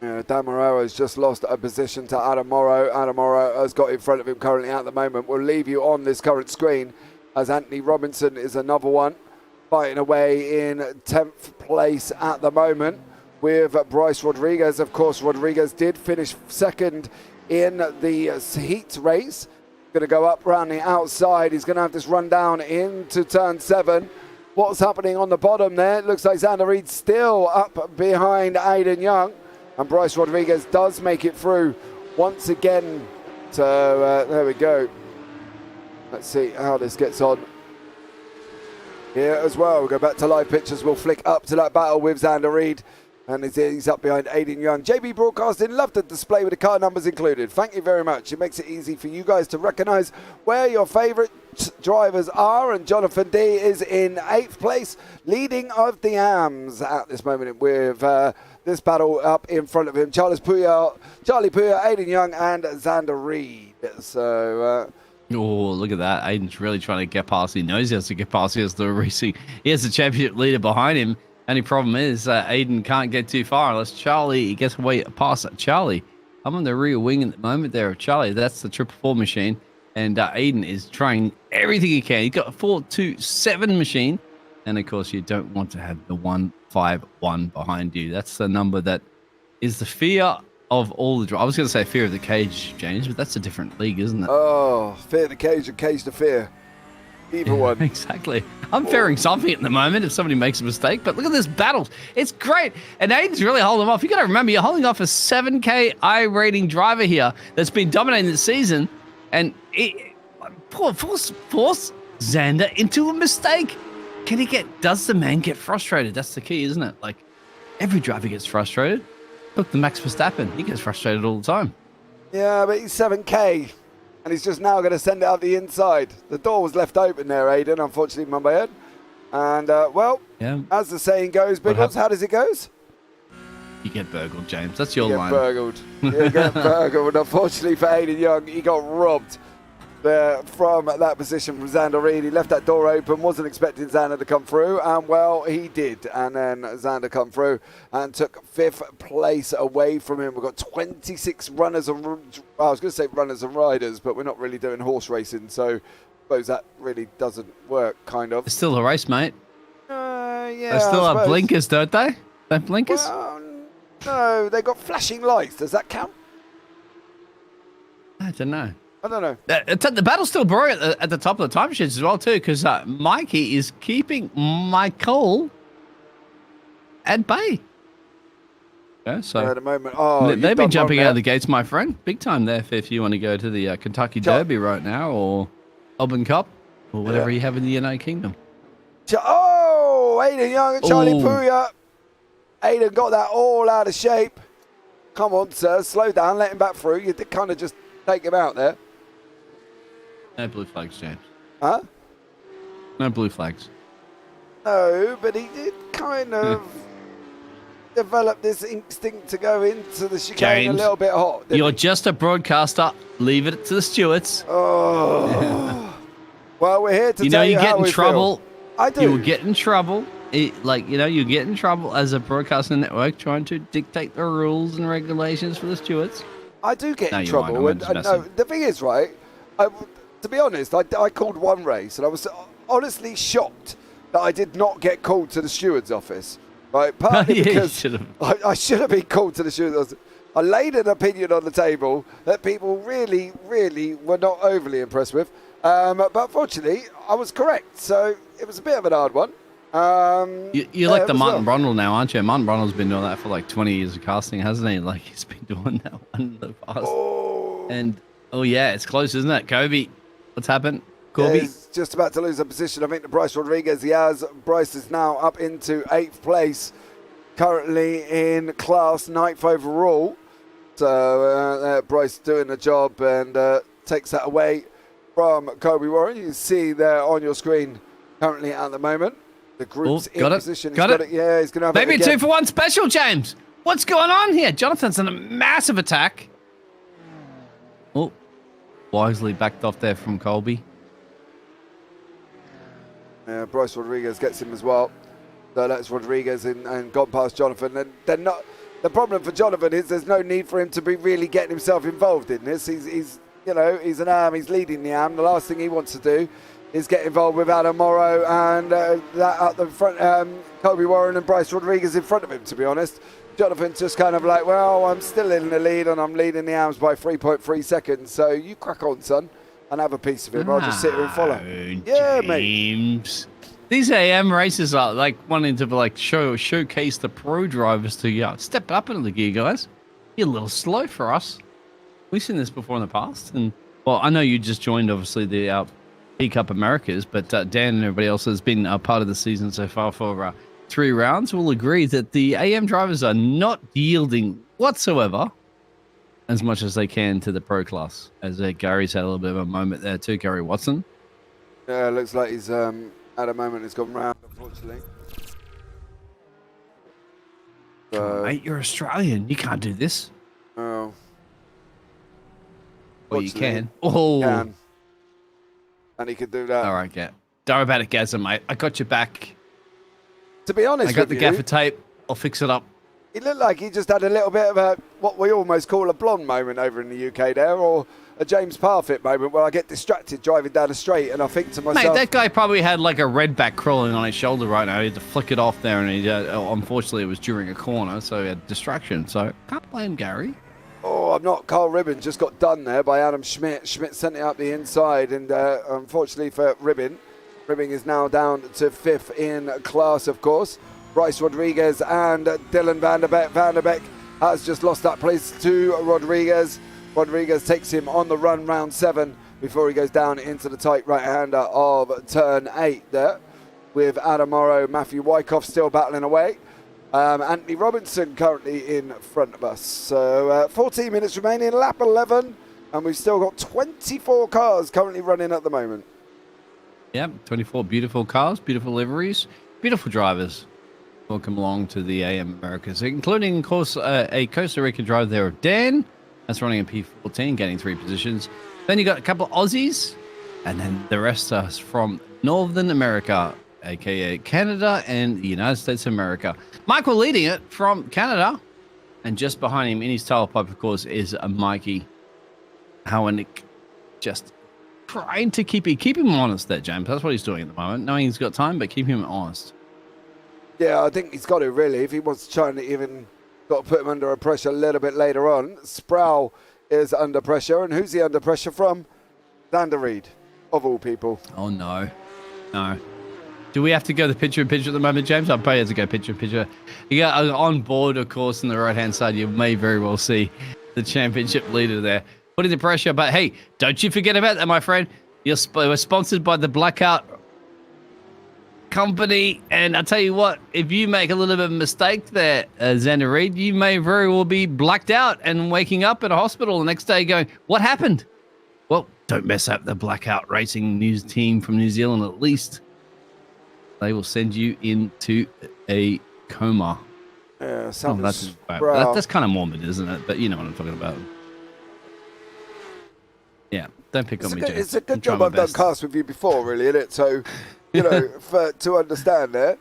Yeah, Dan Morrow has just lost a position to Adam Morrow. Adam Morrow has got in front of him currently at the moment. We'll leave you on this current screen as Anthony Robinson is another one fighting away in 10th place at the moment with Bryce Rodriguez. Of course, Rodriguez did finish second in the heat race. Going to go up around the outside. He's going to have this run down into turn 7. What's happening on the bottom there? It looks like Xander Reed still up behind Aiden Young. And Bryce Rodriguez does make it through once again. So there we go. Let's see how this gets on here as well. We'll go back to live pictures. We'll flick up to that battle with Xander Reed. And he's up behind Aiden Young. JPBroadcasting, love the display with the car numbers included. Thank you very much. It makes it easy for you guys to recognise where your favourite drivers are. And Jonathan D is in 8th place, leading of the AMs at this moment with this battle up in front of him. Charlie Puyol, Aiden Young, and Xander Reed. So... oh, look at that. Aiden's really trying to get past. He knows he has to get past. He has the championship leader behind him. Only problem is Aiden can't get too far unless Charlie gets away past Charlie. I'm on the rear wing at the moment there of Charlie. That's the 444 machine. And Aiden is trying everything he can. He's got a 427 machine. And, of course, you don't want to have the 151 behind you. That's the number that is the fear of all the... I was going to say fear of the cage, James, but that's a different league, isn't it? Oh, fear of the cage and cage to fear. Either one. Exactly. I'm fearing something at the moment if somebody makes a mistake, but look at this battle. It's great. And Aiden's really holding him off. You got to remember, you're holding off a 7K I rating driver here that's been dominating the season, and force Xander into a mistake. Does the man get frustrated? That's the key, isn't it? Like, every driver gets frustrated. Look, the Max Verstappen, he gets frustrated all the time. Yeah, but he's 7K. And he's just now going to send it out the inside. The door was left open there, Aiden, unfortunately, my bad. And, well, yeah. As the saying goes, Biggles, how does it goes? You get burgled, James. That's your line. You get burgled. Unfortunately for Aiden Young, he got robbed there from that position from Xander Reed. He left that door open, wasn't expecting Xander to come through, and well, he did. And then Xander come through and took 5th place away from him. We've got 26 runners and I was going to say runners and riders, but we're not really doing horse racing, so I suppose that really doesn't work, kind of. It's still a race, mate. Yeah, they still have blinkers, don't they? They have blinkers? Well, no, they got flashing lights. Does that count? I don't know. The battle's still brewing at the top of the timesheets as well, too, because Mikey is keeping Michael at bay. Yeah, so at the moment, they've been jumping out of the gates, my friend. Big time there if you want to go to the Kentucky Derby right now, or Auburn Cup, or whatever you have in the United Kingdom. Aiden Young and Charlie Puyol. Aiden got that all out of shape. Come on, sir, slow down, let him back through. You did kind of just take him out there. No blue flags, James. Huh? No blue flags. No, but he did kind of develop this instinct to go into the chicane James, a little bit hot. You're just a broadcaster. Leave it to the stewards. Oh. Well, we're here to tell you get in trouble. I do. You will get in trouble. You get in trouble as a broadcasting network trying to dictate the rules and regulations for the stewards. I do get in trouble. No, the thing is, right, to be honest, I called one race and I was honestly shocked that I did not get called to the steward's office. Right, partly because I should have been called to the steward's office. I laid an opinion on the table that people really, really were not overly impressed with. But fortunately, I was correct. So it was a bit of an hard one. You're like the Martin Brundle now, aren't you? Martin Brundle's been doing that for like 20 years of casting, hasn't he? Like, he's been doing that one in the past. And, yeah, it's close, isn't it? Kobe, what's happened? Corby. He's just about to lose a position. I think to Bryce Rodriguez. He has. Bryce is now up into 8th place. Currently in class, 9th overall. So Bryce doing the job and takes that away from Kobe Warren. You can see there on your screen currently at the moment. The group's in position. Got it. Yeah, he's going to have Maybe it again. 2-for-1 special, James. What's going on here? Jonathan's in a massive attack. Oh, wisely backed off there from Colby. Bryce Rodriguez gets him as well. So that's Rodriguez and gone past Jonathan. And they're not. The problem for Jonathan is there's no need for him to be really getting himself involved in this. He's he's an AM. He's leading the AM. The last thing he wants to do is get involved with Adam Morrow and that up the front, Kobe Warren and Bryce Rodriguez in front of him. To be honest, Jonathan's just kind of like, well, I'm still in the lead and I'm leading the AMs by 3.3 seconds. So you crack on, son, and have a piece of him. I'll just sit here and follow. Yeah, James. Mate. These AM races are like wanting to like showcase the pro drivers to step up into the gear, guys. You're a little slow for us. We've seen this before in the past, and well, I know you just joined obviously the PCUP Americas, but Dan and everybody else has been a part of the season so far for 3 rounds. Will agree that the AM drivers are not yielding whatsoever as much as they can to the pro class. As Gary's had a little bit of a moment there too, Gary Watson. Yeah, it looks like he's at a moment it's gone round, unfortunately. Mate, you're Australian. You can't do this. Oh. Well, you can. Oh. Can. And he could do that. All right, Gaz. Don't worry about it, Gazza, mate. I got your back. To be honest, I got the gaffer tape. I'll fix it up. It looked like he just had a little bit of what we almost call a blonde moment over in the UK there, or a James Parfitt moment where I get distracted driving down the straight and I think to myself... Mate, that guy probably had like a redback crawling on his shoulder right now. He had to flick it off there, and unfortunately it was during a corner, so he had distraction. So can't blame Gary. Oh, I'm not. Carl Ribbon just got done there by Adam Schmidt. Schmidt sent it up the inside, and unfortunately for Ribbon is now down to 5th in class, of course. Bryce Rodriguez and Dylan Vanderbeek. Vanderbeek has just lost that place to Rodriguez. Rodriguez takes him on the run round 7 before he goes down into the tight right-hander of turn 8 there, with Adam Morrow, Matthew Wyckoff still battling away. Anthony Robinson currently in front of us. So 14 minutes remaining, lap 11, and we've still got 24 cars currently running at the moment. Yep, 24 beautiful cars, beautiful liveries, beautiful drivers. Welcome along to the AM Americas, including, of course, a Costa Rica driver there of Dan. That's running a P14, getting 3 positions. Then you got a couple of Aussies, and then the rest are from Northern America, aka Canada and the United States of America. Michael leading it from Canada, and just behind him in his tailpipe, of course, is a Mikey Howanick, just trying to keep him honest there, James. That's what he's doing at the moment, knowing he's got time, but keep him honest. Yeah, I think he's got to really, if he wants to try and even got to put him under a pressure a little bit later on. Sproul is under pressure, and who's he under pressure from? Xander Reed, of all people. Oh no. Do we have to go the picture-in-picture at the moment, James? I'll probably have to go picture-in-picture. You got on board, of course, on the right-hand side, you may very well see the championship leader there putting the pressure. But hey, don't you forget about that, my friend. We're sponsored by the Blackout Company, and I'll tell you what, if you make a little bit of a mistake there, Xander Reed, you may very well be blacked out and waking up at a hospital the next day going, what happened? Well, don't mess up the Blackout Racing news team from New Zealand, at least. They will send you into a coma. Yeah, that's kind of morbid, isn't it? But you know what I'm talking about. Yeah, don't pick on me, James. It's a good job I've done cast with you before, really, isn't it? So, you know, to understand there,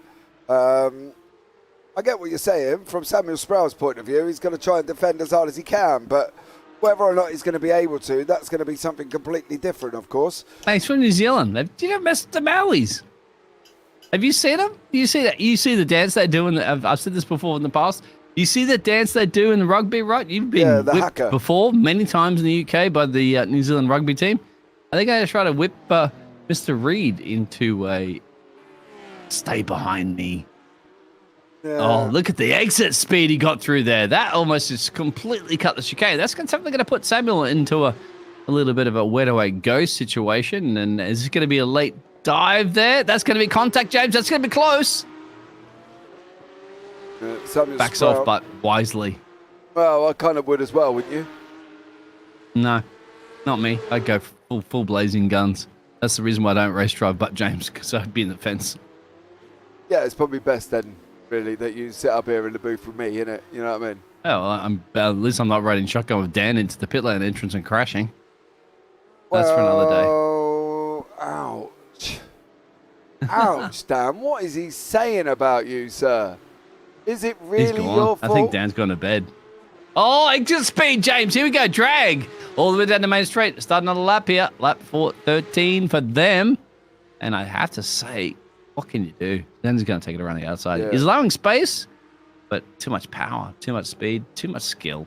I get what you're saying. From Samuel Sproul's point of view, he's going to try and defend as hard as he can, but whether or not he's going to be able to, that's going to be something completely different, of course. Hey, he's from New Zealand. You don't mess with the Maoris. Have you seen them? You see that? You see the dance they do I've said this before in the past. You see the dance they do in the rugby, right? You've been whipped before many times in the UK by the New Zealand rugby team. Are they going to try to whip Mr. Reed into a stay behind me? Yeah. Oh, look at the exit speed he got through there. That almost just completely cut the chicane. That's something going to put Samuel into a little bit of a where do I go situation. And is it going to be a late dive there? That's going to be contact, James. That's going to be close. Backs off, but wisely. Well, I kind of would as well, wouldn't you? No, not me. I'd go full blazing guns. That's the reason why I don't race drive, but James, because I'd be in the fence. Yeah, it's probably best then, really, that you sit up here in the booth with me, innit? You know what I mean? Oh, well, at least I'm not riding shotgun with Dan into the pit lane entrance and crashing. That's for another day. Oh, ouch. Ouch, Dan. What is he saying about you, sir? Is it really your fault? I think Dan's gone to bed. Oh, exit speed, James. Here we go. Drag. All the way down the main straight. Start another lap here. Lap 13 for them. And I have to say, what can you do? Dan's going to take it around the outside. Yeah. He's allowing space, but too much power, too much speed, too much skill.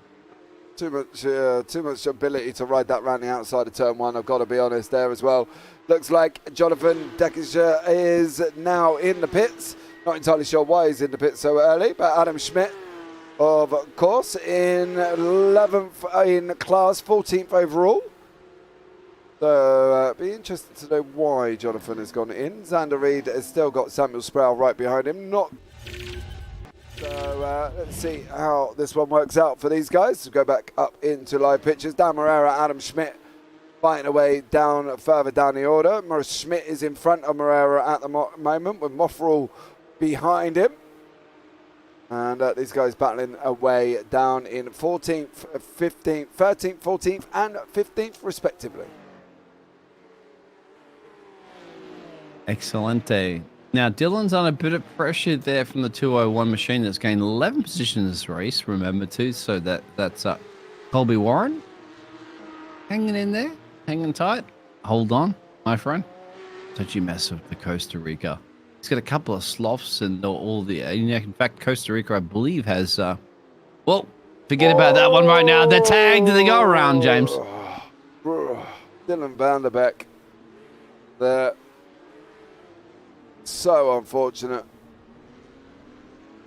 Too much ability to ride that round the outside of turn one. I've got to be honest there as well. Looks like Jonathan Deckinger is now in the pits. Not entirely sure why he's in the pits so early, but Adam Schmidt, of course, in 11th in class, 14th overall. So be interested to know why Jonathan has gone in. Xander Reed has still got Samuel Sproul right behind him. So let's see how this one works out for these guys. We'll go back up into live pictures. Dan Morera, Adam Schmidt fighting away down further down the order. Maurice Schmidt is in front of Morera at the moment with Moffrell behind him. And these guys battling away down in 14th, 15th, 13th, 14th and 15th respectively. Excelente. Now, Dylan's on a bit of pressure there from the 201 machine that's gained 11 positions in this race, remember too. So that's Colby Warren hanging in there, hanging tight. Hold on, my friend. Don't you mess with the Costa Rica. He's got a couple of sloughs and all the... in fact, Costa Rica, I believe, has... well, forget about that one right now. They're tagged. They go around, James. Dylan Vanderbeek there. So unfortunate.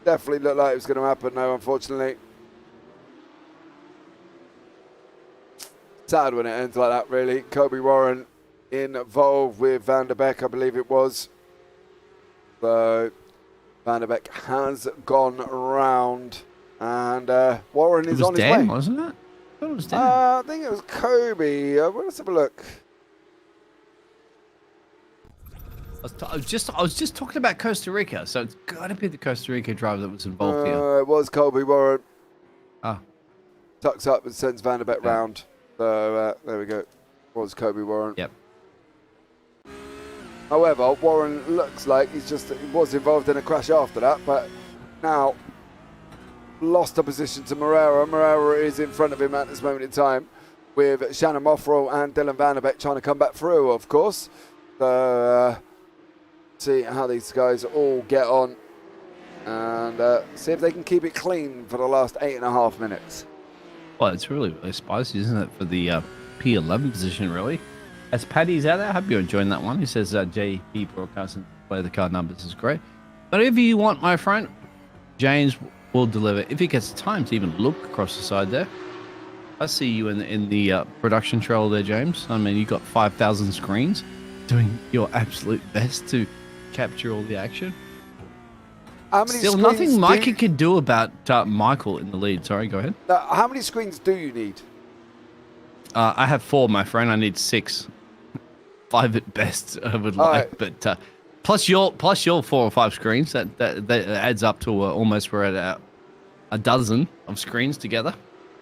Definitely looked like it was going to happen now, unfortunately. Sad when it ends like that, really. Kobe Warren involved with Vanderbeek, I believe it was. So Vanderbeek has gone round, and Warren is on his way. Wasn't it? I thought it was Dan. I think it was Kobe. Let's have a look. I was just talking about Costa Rica, so it's got to be the Costa Rica driver that was involved here. It was Colby Warren. Ah. Tucks up and sends Vanderbeek round. So there we go. It was Colby Warren. Yep. However, Warren looks like he was involved in a crash after that, but now lost a position to Morera. Morera is in front of him at this moment in time with Shannon Moffrell and Dylan Vanderbeek trying to come back through, of course. So see how these guys all get on and see if they can keep it clean for the last 8.5 minutes. Well, it's really spicy, isn't it, for the P11 position, really? As Paddy's out there, I hope you're enjoying that one. He says JPBroadcasting play the card numbers is great. Whatever you want, my friend, James will deliver. If he gets time to even look across the side there. I see you in the production trailer there, James. I mean, you've got 5,000 screens doing your absolute best to capture all the action. How many Still nothing Mikey can do about Michael in the lead. Sorry, go ahead. How many screens do you need? I have 4, my friend. I need 6. 5 at best, I would like. Right. But plus your 4 or 5 screens, that adds up to almost we're at a dozen of screens together.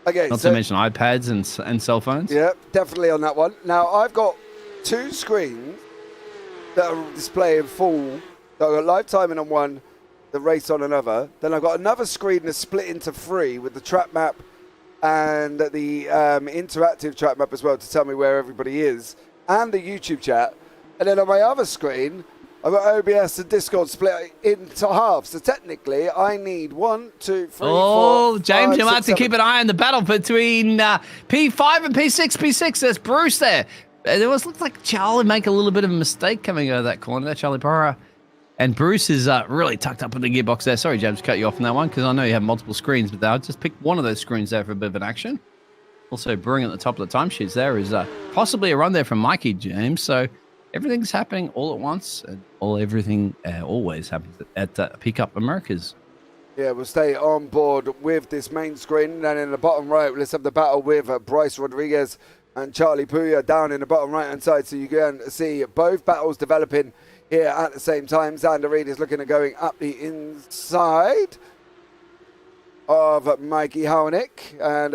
Okay, Not to mention iPads and cell phones. Yeah, definitely on that one. Now, I've got 2 screens that are displaying full. So I've got live timing on one, the race on another. Then I've got another screen that's split into 3 with the track map and the interactive track map as well to tell me where everybody is, and the YouTube chat. And then on my other screen, I've got OBS and Discord split into half. So technically, I need 1, 2, 3, 4, James, 5, you might 6, have to keep an eye on the battle between P5 and P6. P6, there's Bruce there. Looks like Charlie make a little bit of a mistake coming out of that corner there, Charlie Porra. And Bruce is really tucked up in the gearbox there. Sorry, James, to cut you off on that one, because I know you have multiple screens, but I'll just pick one of those screens there for a bit of an action. also brewing at the top of the timesheets there is possibly a run there from Mikey, James. So everything's happening all at once, and everything always happens at PCUP Americas. Yeah, we'll stay on board with this main screen. And in the bottom right, let's have the battle with Bryce Rodriguez and Charlie Puya down in the bottom right-hand side. So you can see both battles developing here at the same time. Xander Reed is looking at going up the inside of Mikey Hownick. And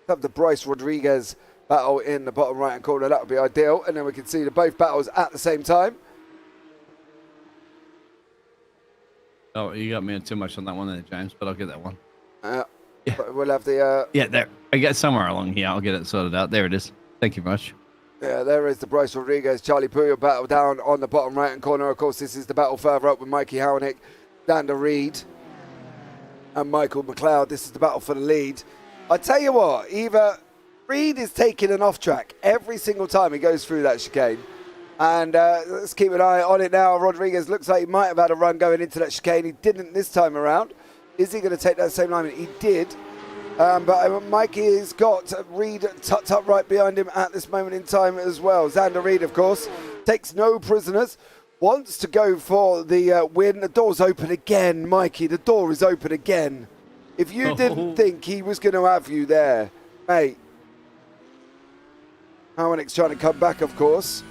have the Bryce Rodriguez battle in the bottom right-hand corner. That would be ideal. And then we can see both battles at the same time. Oh, you got me too much on that one there, James, but I'll get that one. Yeah. We'll have the... yeah, there. I get somewhere along here. I'll get it sorted out. There it is. Thank you very much. Yeah, there is the Bryce Rodriguez, Charlie Puya battle down on the bottom right-hand corner. Of course, this is the battle further up with Mikey Hownick, Xander Reed, and Michael McLeod. This is the battle for the lead. I tell you what, either Reed is taking an off-track every single time he goes through that chicane. And let's keep an eye on it now. Rodriguez looks like he might have had a run going into that chicane. He didn't this time around. Is he going to take that same line? He did. But Mikey has got Reed tucked up right behind him at this moment in time as well. Xander Reed, of course, takes no prisoners. Wants to go for the win. The door's open again, Mikey. The door is open again. If you didn't think he was going to have you there, mate. Hownick's trying to come back, of course.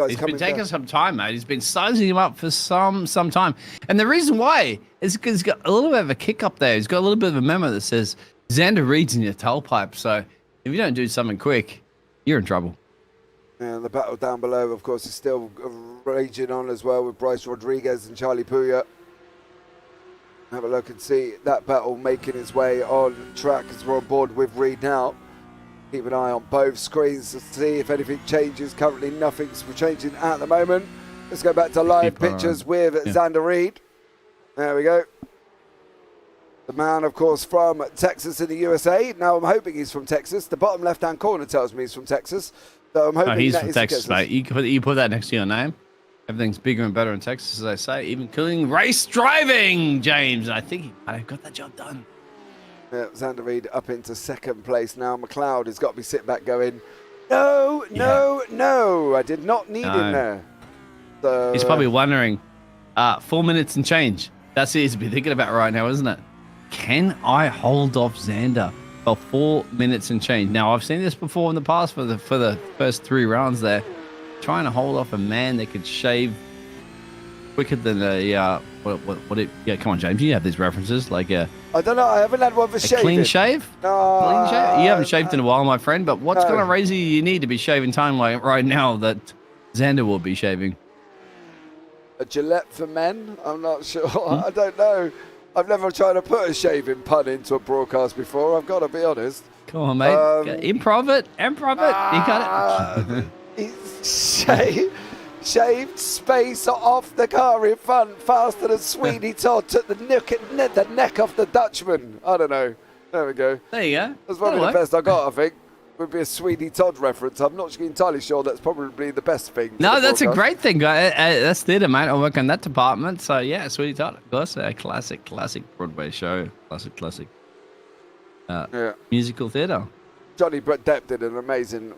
He's been taking some time, mate. He's been sizing him up for some time. And the reason why is because he's got a little bit of a kick up there. He's got a little bit of a memo that says, Xander Reed's in your tailpipe. So if you don't do something quick, you're in trouble. And the battle down below, of course, is still raging on as well with Bryce Rodriguez and Charlie Puya. Have a look and see that battle making its way on track as we're on board with Reed now. Keep an eye on both screens to see if anything changes. Currently, nothing's changing at the moment. Let's go back to live pictures with Xander Reed. There we go. The man, of course, from Texas in the USA. Now, I'm hoping he's from Texas. The bottom left-hand corner tells me he's from Texas. So I'm hoping he's from Texas, mate. You put that next to your name. Everything's bigger and better in Texas, as I say. Even killing race driving, James. I think he might have got that job done. Yeah, Xander Reed up into second place now. McLeod has got to be sit back going, no, I did not need him there. So, he's probably wondering, 4 minutes and change. That's it he's be thinking about right now, isn't it? Can I hold off Xander for 4 minutes and change? Now, I've seen this before in the past for the first 3 rounds there. Trying to hold off a man that could shave quicker than a come on, James, you have these references like I don't know, I haven't had one for shaving. Clean shave? No, clean shave? You haven't shaved in a while, my friend, but what kind of razor you need to be shaving time like right now that Xander will be shaving? A Gillette for men? I'm not sure. I don't know. I've never tried to put a shaving pun into a broadcast before, I've got to be honest. Come on, mate. Improv it. You got it. Shaved space off the car in front faster than Sweeney Todd took the neck off the Dutchman. I don't know. There we go. There you go. That's probably the best I got, I think. Would be a Sweeney Todd reference. I'm not entirely sure that's probably the best thing. No, that's a great thing. That's theatre, mate. I work on that department. So, yeah, Sweeney Todd. Of course, a classic Broadway show. Classic. Musical theatre. Johnny Depp did an amazing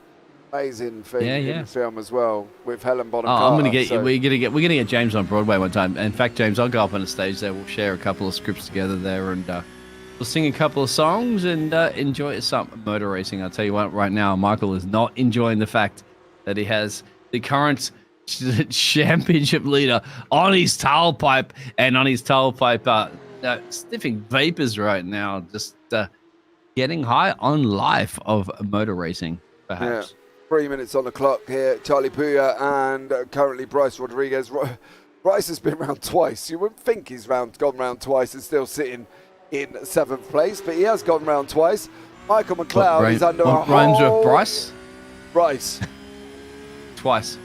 thing in the film as well with Helen Bonham Carter. I'm gonna get we're gonna get James on Broadway one time. In fact, James, I'll go up on the stage there. We'll share a couple of scripts together there, and we'll sing a couple of songs and enjoy some motor racing. I'll tell you what, right now, Michael is not enjoying the fact that he has the current championship leader on his tailpipe sniffing vapors right now, just getting high on life of motor racing, perhaps. Yeah. 3 minutes on the clock here. Charlie Puya and currently Bryce Rodriguez. Bryce has been round twice. You wouldn't think he's gone round twice and still sitting in 7th place, but he has gone round twice. Michael McLeod is under a rhymes with Bryce? Bryce. Twice.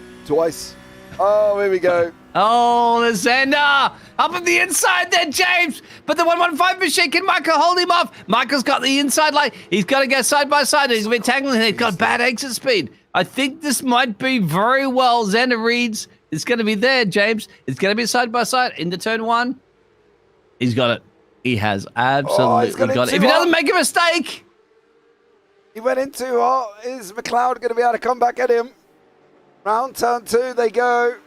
Oh, here we go. Oh, the Xander up on the inside there, James. But the 115 machine, can Michael hold him off? Michael's got the inside line. He's got to go side by side. He's been tangling. He's got bad exit speed. I think this might be very well Xander Reed's. It's going to be there, James. It's going to be side by side into turn 1. He's got it. He has absolutely got got it it. If too he doesn't hot. make a mistake. He went in too hot. Is McLeod going to be able to come back at him? Round turn 2, they go.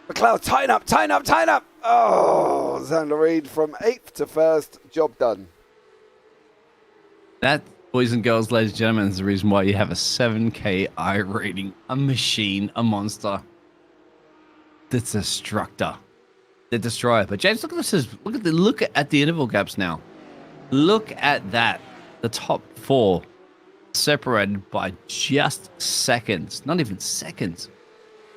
McLeod, tighten up, tighten up, tighten up. Oh, Xander Reed from 8th to 1st. Job done. That, boys and girls, ladies and gentlemen, is the reason why you have a 7K I rating, a machine, a monster. That's a destructor. The destroyer. But James, look at this. Look at the interval gaps now. Look at that. The top 4 separated by just seconds. Not even seconds.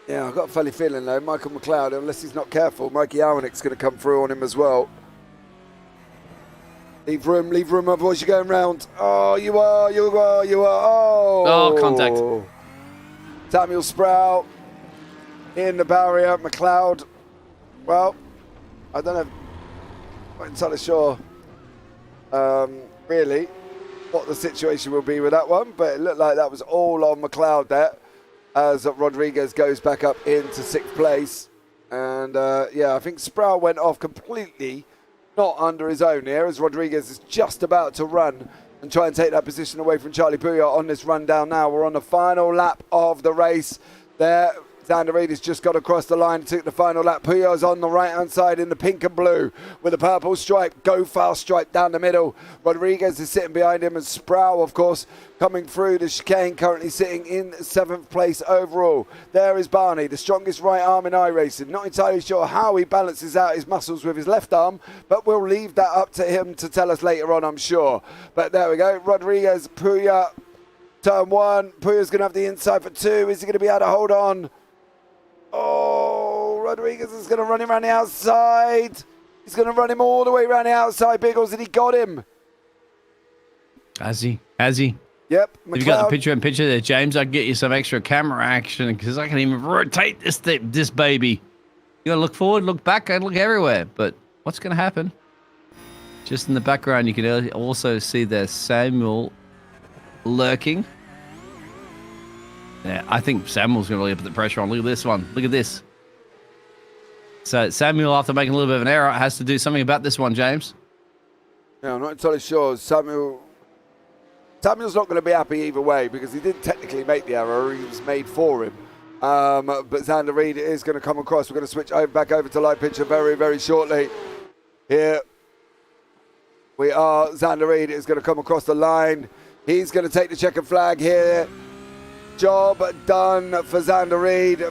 Yeah, I've got a funny feeling though. Michael McLeod, unless he's not careful, Mikey Alwinick's going to come through on him as well. Leave room, otherwise you're going round. Oh, you are. Oh, Contact. Samuel Sproul in the barrier. McLeod, well, I don't know. I'm not entirely sure, really, what the situation will be with that one, but it looked like that was all on McLeod there as Rodriguez goes back up into 6th place. And, yeah, I think Sproul went off completely not under his own here, as Rodriguez is just about to run and try and take that position away from Charlie Pouillot on this run down now. We're on the final lap of the race there. Xander Reed has just got across the line, took the final lap. Pouillot's on the right-hand side in the pink and blue with a purple stripe, go fast stripe down the middle. Rodriguez is sitting behind him, and Sproul, of course, coming through the chicane, currently sitting in 7th place overall. There is Barney, the strongest right arm in iRacing. Not entirely sure how he balances out his muscles with his left arm, but we'll leave that up to him to tell us later on, I'm sure. But there we go, Rodriguez, Pouillot, turn 1. Pouillot's going to have the inside for 2. Is he going to be able to hold on? Oh, Rodriguez is going to run him around the outside. He's going to run him all the way around the outside, Biggles, and he got him. Has he? Yep. Have you got the picture there, James? I can get you some extra camera action because I can even rotate this baby. You got to look forward, look back, and look everywhere. But what's going to happen? Just in the background, you can also see there's Samuel lurking. Yeah, I think Samuel's going to really put the pressure on. Look at this one. Look at this. So Samuel, after making a little bit of an error, has to do something about this one, James. Yeah, I'm not entirely sure. Samuel's not going to be happy either way because he didn't technically make the error. He was made for him. But Xander Reed is going to come across. We're going to switch back over to live picture very, very shortly. Here we are. Xander Reed is going to come across the line. He's going to take the checkered flag here. Job done for Xander Reed.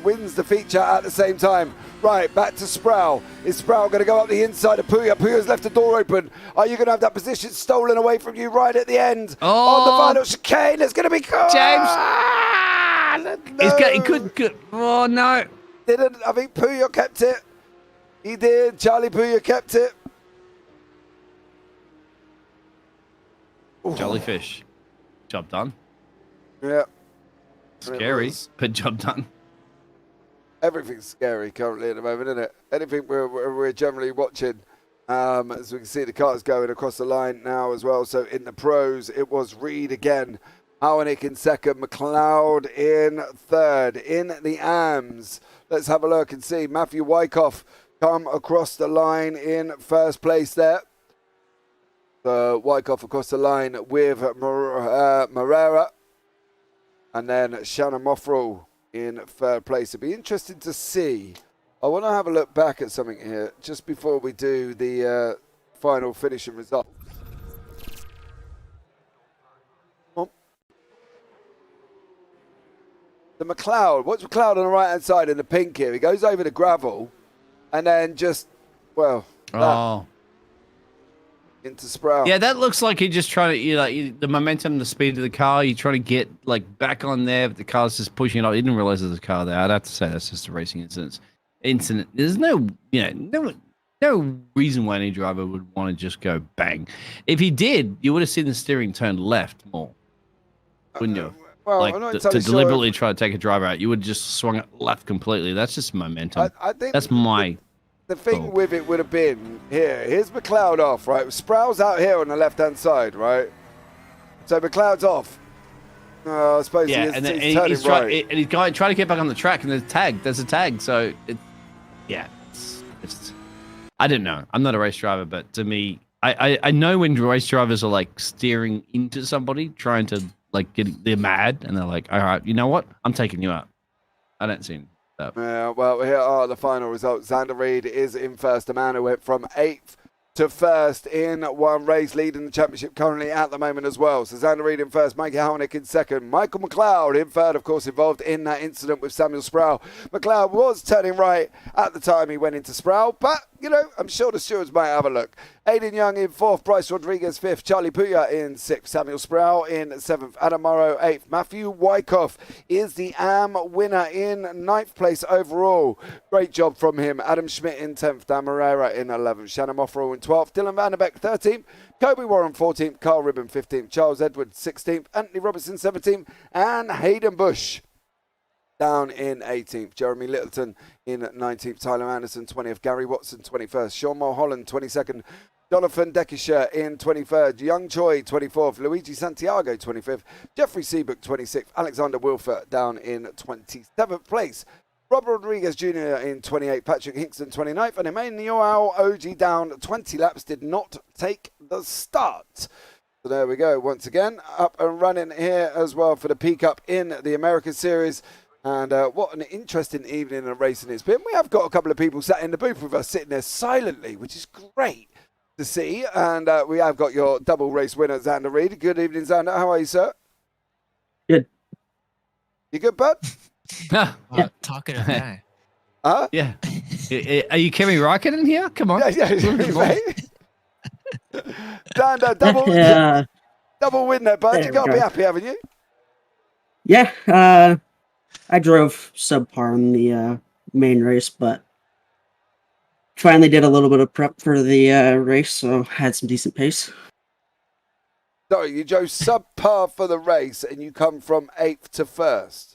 Wins the feature at the same time. Right, back to Sproul. Is Sproul going to go up the inside of Pouillot? Pouillot's left the door open. Are you going to have that position stolen away from you right at the end? Oh, on the final chicane, it's going to be James. No. He could. Oh, no. Didn't. I think Pouillot kept it. He did. Charlie Pouillot kept it. Ooh. Jellyfish. Job done. Yeah. Scary, but job done. Everything's scary currently at the moment, isn't it? Anything we're generally watching. As we can see, the cars going across the line now as well. So in the pros, it was Reed again. Alwinick in 2nd, McLeod in 3rd. In the AMs, let's have a look and see. Matthew Wyckoff come across the line in 1st place there. So Wyckoff across the line with Morera. And then Shannon Moffrell in 3rd place. It'd be interesting to see. I want to have a look back at something here just before we do the final finishing result. The McLeod. What's McLeod on the right-hand side in the pink here? He goes over the gravel and then just, well, into Sproul. Yeah, that looks like you're just trying to, the momentum, the speed of the car, you're trying to get, back on there, but the car's just pushing it up. You didn't realize there's a car there. I'd have to say that's just a racing incident. There's no reason why any driver would want to just go bang. If he did, you would have seen the steering turn left more, wouldn't you? Well, I'm not entirely to deliberately try to take a driver out, you would have just swung it left completely. That's just momentum. I think that's my... The thing with it would have been, here's McLeod off, right? Sproul's out here on the left-hand side, right? So McLeod's off. I suppose he's turning right. And he's trying to get back on the track, and there's a tag. So, it's I don't know. I'm not a race driver, but to me, I know when race drivers are like steering into somebody, trying to like they're mad, and they're like, all right, you know what? I'm taking you out. I don't see that. Yeah, well, here are the final results. Xander Reed is in first. The man who went from 8th to first in one race, leading the championship currently at the moment as well. So Xander Reed in first, Mikey Hownick in second, Michael McLeod in third, of course, involved in that incident with Samuel Sproul. McLeod was turning right at the time he went into Sproul, but, you know, I'm sure the stewards might have a look. Aiden Young in fourth, Bryce Rodriguez fifth, Charlie Puya in sixth, Samuel Sproul in seventh, Adam Morrow eighth. Matthew Wyckoff is the AM winner in ninth place overall. Great job from him. Adam Schmidt in 10th, Dan Moreira in 11th, Shannon Moffrell in 12th, Dylan Vanderbeck 13th, Kobe Warren 14th, Carl Ribbon 15th, Charles Edwards 16th, Anthony Robertson 17th, and Hayden Bush down in 18th. Jeremy Littleton in 19th, Tyler Anderson 20th, Gary Watson 21st, Sean Mulholland 22nd, Jonathan Deckisher in 23rd, Young Choi 24th, Luigi Santiago 25th, Jeffrey Seabrook 26th, Alexander Wilford down in 27th place, Rob Rodriguez Jr. in 28th, Patrick Hinkson 29th, and Emmanuel OG down 20 laps, did not take the start. So there we go, once again, up and running here as well for the PCUP in the American Series. And what an interesting evening of racing it's been. We have got a couple of people sat in the booth with us, sitting there silently, which is great to see. And we have got your double race winner, Xander Reed. Good evening, Xander. How are you, sir? Good. You good, bud? Yeah. Talkative guy. Huh? Yeah. Are you Kevin Raikkonen here? Come on. Yeah, mate. Xander, double win there, bud. There You we got to go. be happy, haven't you? Yeah, I drove subpar in the main race, but finally did a little bit of prep for the race, so had some decent pace. Sorry, you drove subpar for the race and you come from 8th to 1st.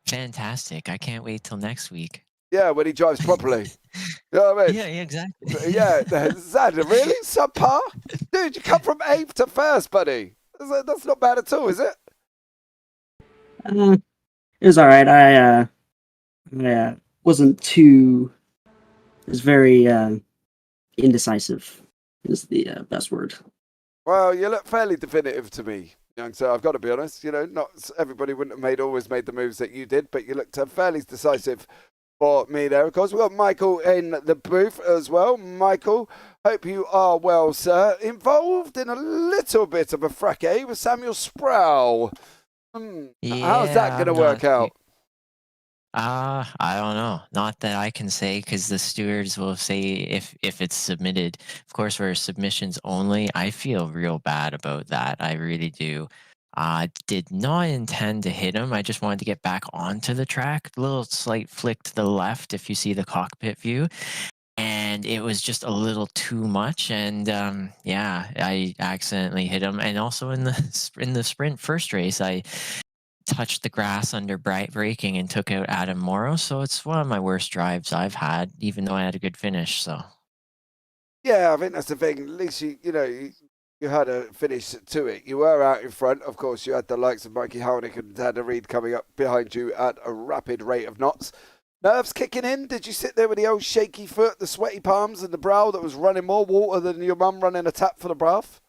Fantastic. I can't wait till next week. Yeah, when he drives properly. You know what I mean? Yeah, exactly. Yeah, Xander, really? Subpar? Dude, you come from 8th to 1st, buddy. That's not bad at all, is it? It was all right. I wasn't too. It was very indecisive. Is the best word. Well, you look fairly definitive to me, young sir. I've got to be honest. You know, not everybody wouldn't have always made the moves that you did, but you looked fairly decisive for me there. Of course, we've got Michael in the booth as well. Michael, hope you are well, sir. Involved in a little bit of a fracas with Samuel Sproul. How's that going to work out? I don't know. Not that I can say, because the stewards will say if it's submitted. Of course, we're submissions only. I feel real bad about that. I really do. Did not intend to hit him. I just wanted to get back onto the track. A little slight flick to the left if you see the cockpit view. And it was just a little too much. And yeah, I accidentally hit him. And also in the sprint first race, I touched the grass under braking and took out Adam Morrow. So it's one of my worst drives I've had, even though I had a good finish. So Yeah, I think that's the thing. At least you had a finish to it. You were out in front. Of course, you had the likes of Mikey Hownick and Xander Reed coming up behind you at a rapid rate of knots. Nerves kicking in? Did you sit there with the old shaky foot, the sweaty palms, and the brow that was running more water than your mum running a tap for the bath?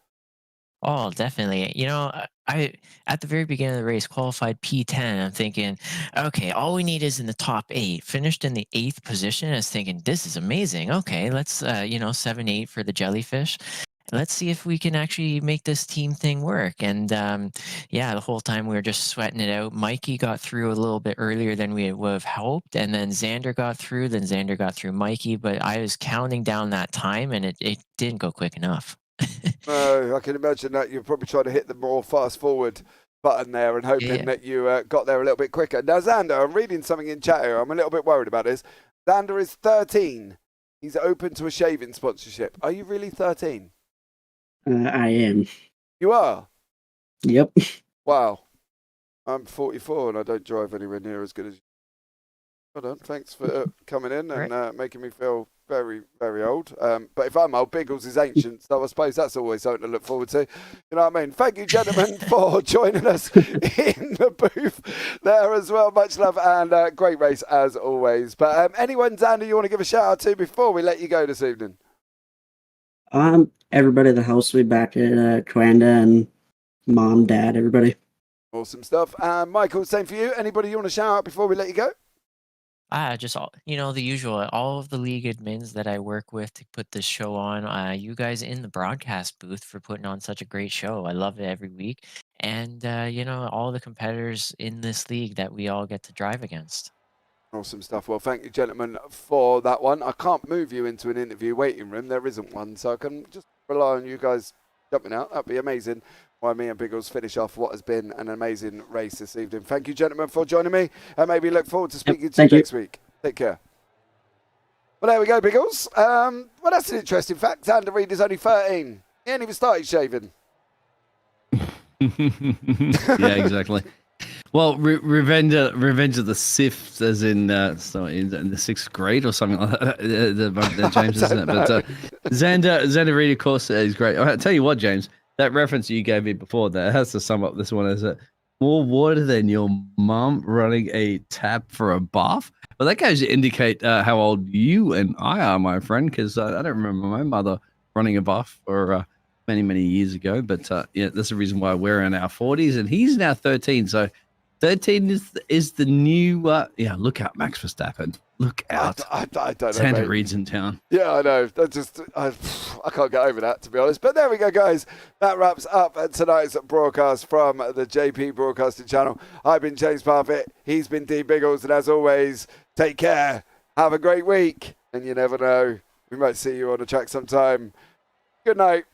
oh, definitely. You know, I at the very beginning of the race qualified P10. I'm thinking, okay, all we need is in the top 8. Finished in the 8th position. I was thinking, this is amazing. Okay, let's 7-8 for the jellyfish. Let's see if we can actually make this team thing work. And yeah, the whole time we were just sweating it out. Mikey got through a little bit earlier than we would have hoped. And then Xander got through. Then Xander got through Mikey. But I was counting down that time and it didn't go quick enough. I can imagine that you're probably trying to hit the more fast forward button there and hoping that you got there a little bit quicker. Now, Xander, I'm reading something in chat here. I'm a little bit worried about this. Xander is 13. He's open to a shaving sponsorship. Are you really 13? I am. You are? Yep. Wow. I'm 44 and I don't drive anywhere near as good as you. Well done. Thanks for coming in and making me feel very, very old. But if I'm old, Biggles is ancient, so I suppose that's always something to look forward to. You know what I mean? Thank you, gentlemen, for joining us in the booth there as well. Much love and great race as always. But anyone, Xander, you want to give a shout out to before we let you go this evening? Everybody at the house will be back at Twanda, and mom, dad, everybody. Awesome stuff. Michael, same for you. Anybody you want to shout out before we let you go? Just all, the usual. All of the league admins that I work with to put this show on. You guys in the broadcast booth for putting on such a great show. I love it every week. And all the competitors in this league that we all get to drive against. Awesome stuff. Well, thank you, gentlemen, for that one. I can't move you into an interview waiting room. There isn't one, so I can just rely on you guys jumping out. That'd be amazing. While me and Biggles finish off what has been an amazing race this evening. Thank you, gentlemen, for joining me, and maybe look forward to speaking to you next week. Take care. Well, there we go, Biggles. Well, that's an interesting fact. Xander Reid is only 13. He ain't even started shaving. Yeah, exactly. Well, Revenge of the Sith, as in the 6th grade or something like that. James, isn't it? But Xander Reid, of course, is great. I'll tell you what, James, that reference you gave me before that has to sum up this one as more water than your mum running a tap for a bath. Well, that goes to indicate how old you and I are, my friend, because I don't remember my mother running a bath for many, many years ago. But yeah, that's the reason why we're in our 40s and he's now 13. So 13 is the new, look out, Max Verstappen. Look out. I don't know. Xander Reid's in town. Yeah, I know. I can't get over that, to be honest. But there we go, guys. That wraps up tonight's broadcast from the JP Broadcasting channel. I've been James Parfitt. He's been D Biggles. And as always, take care. Have a great week. And you never know, we might see you on the track sometime. Good night.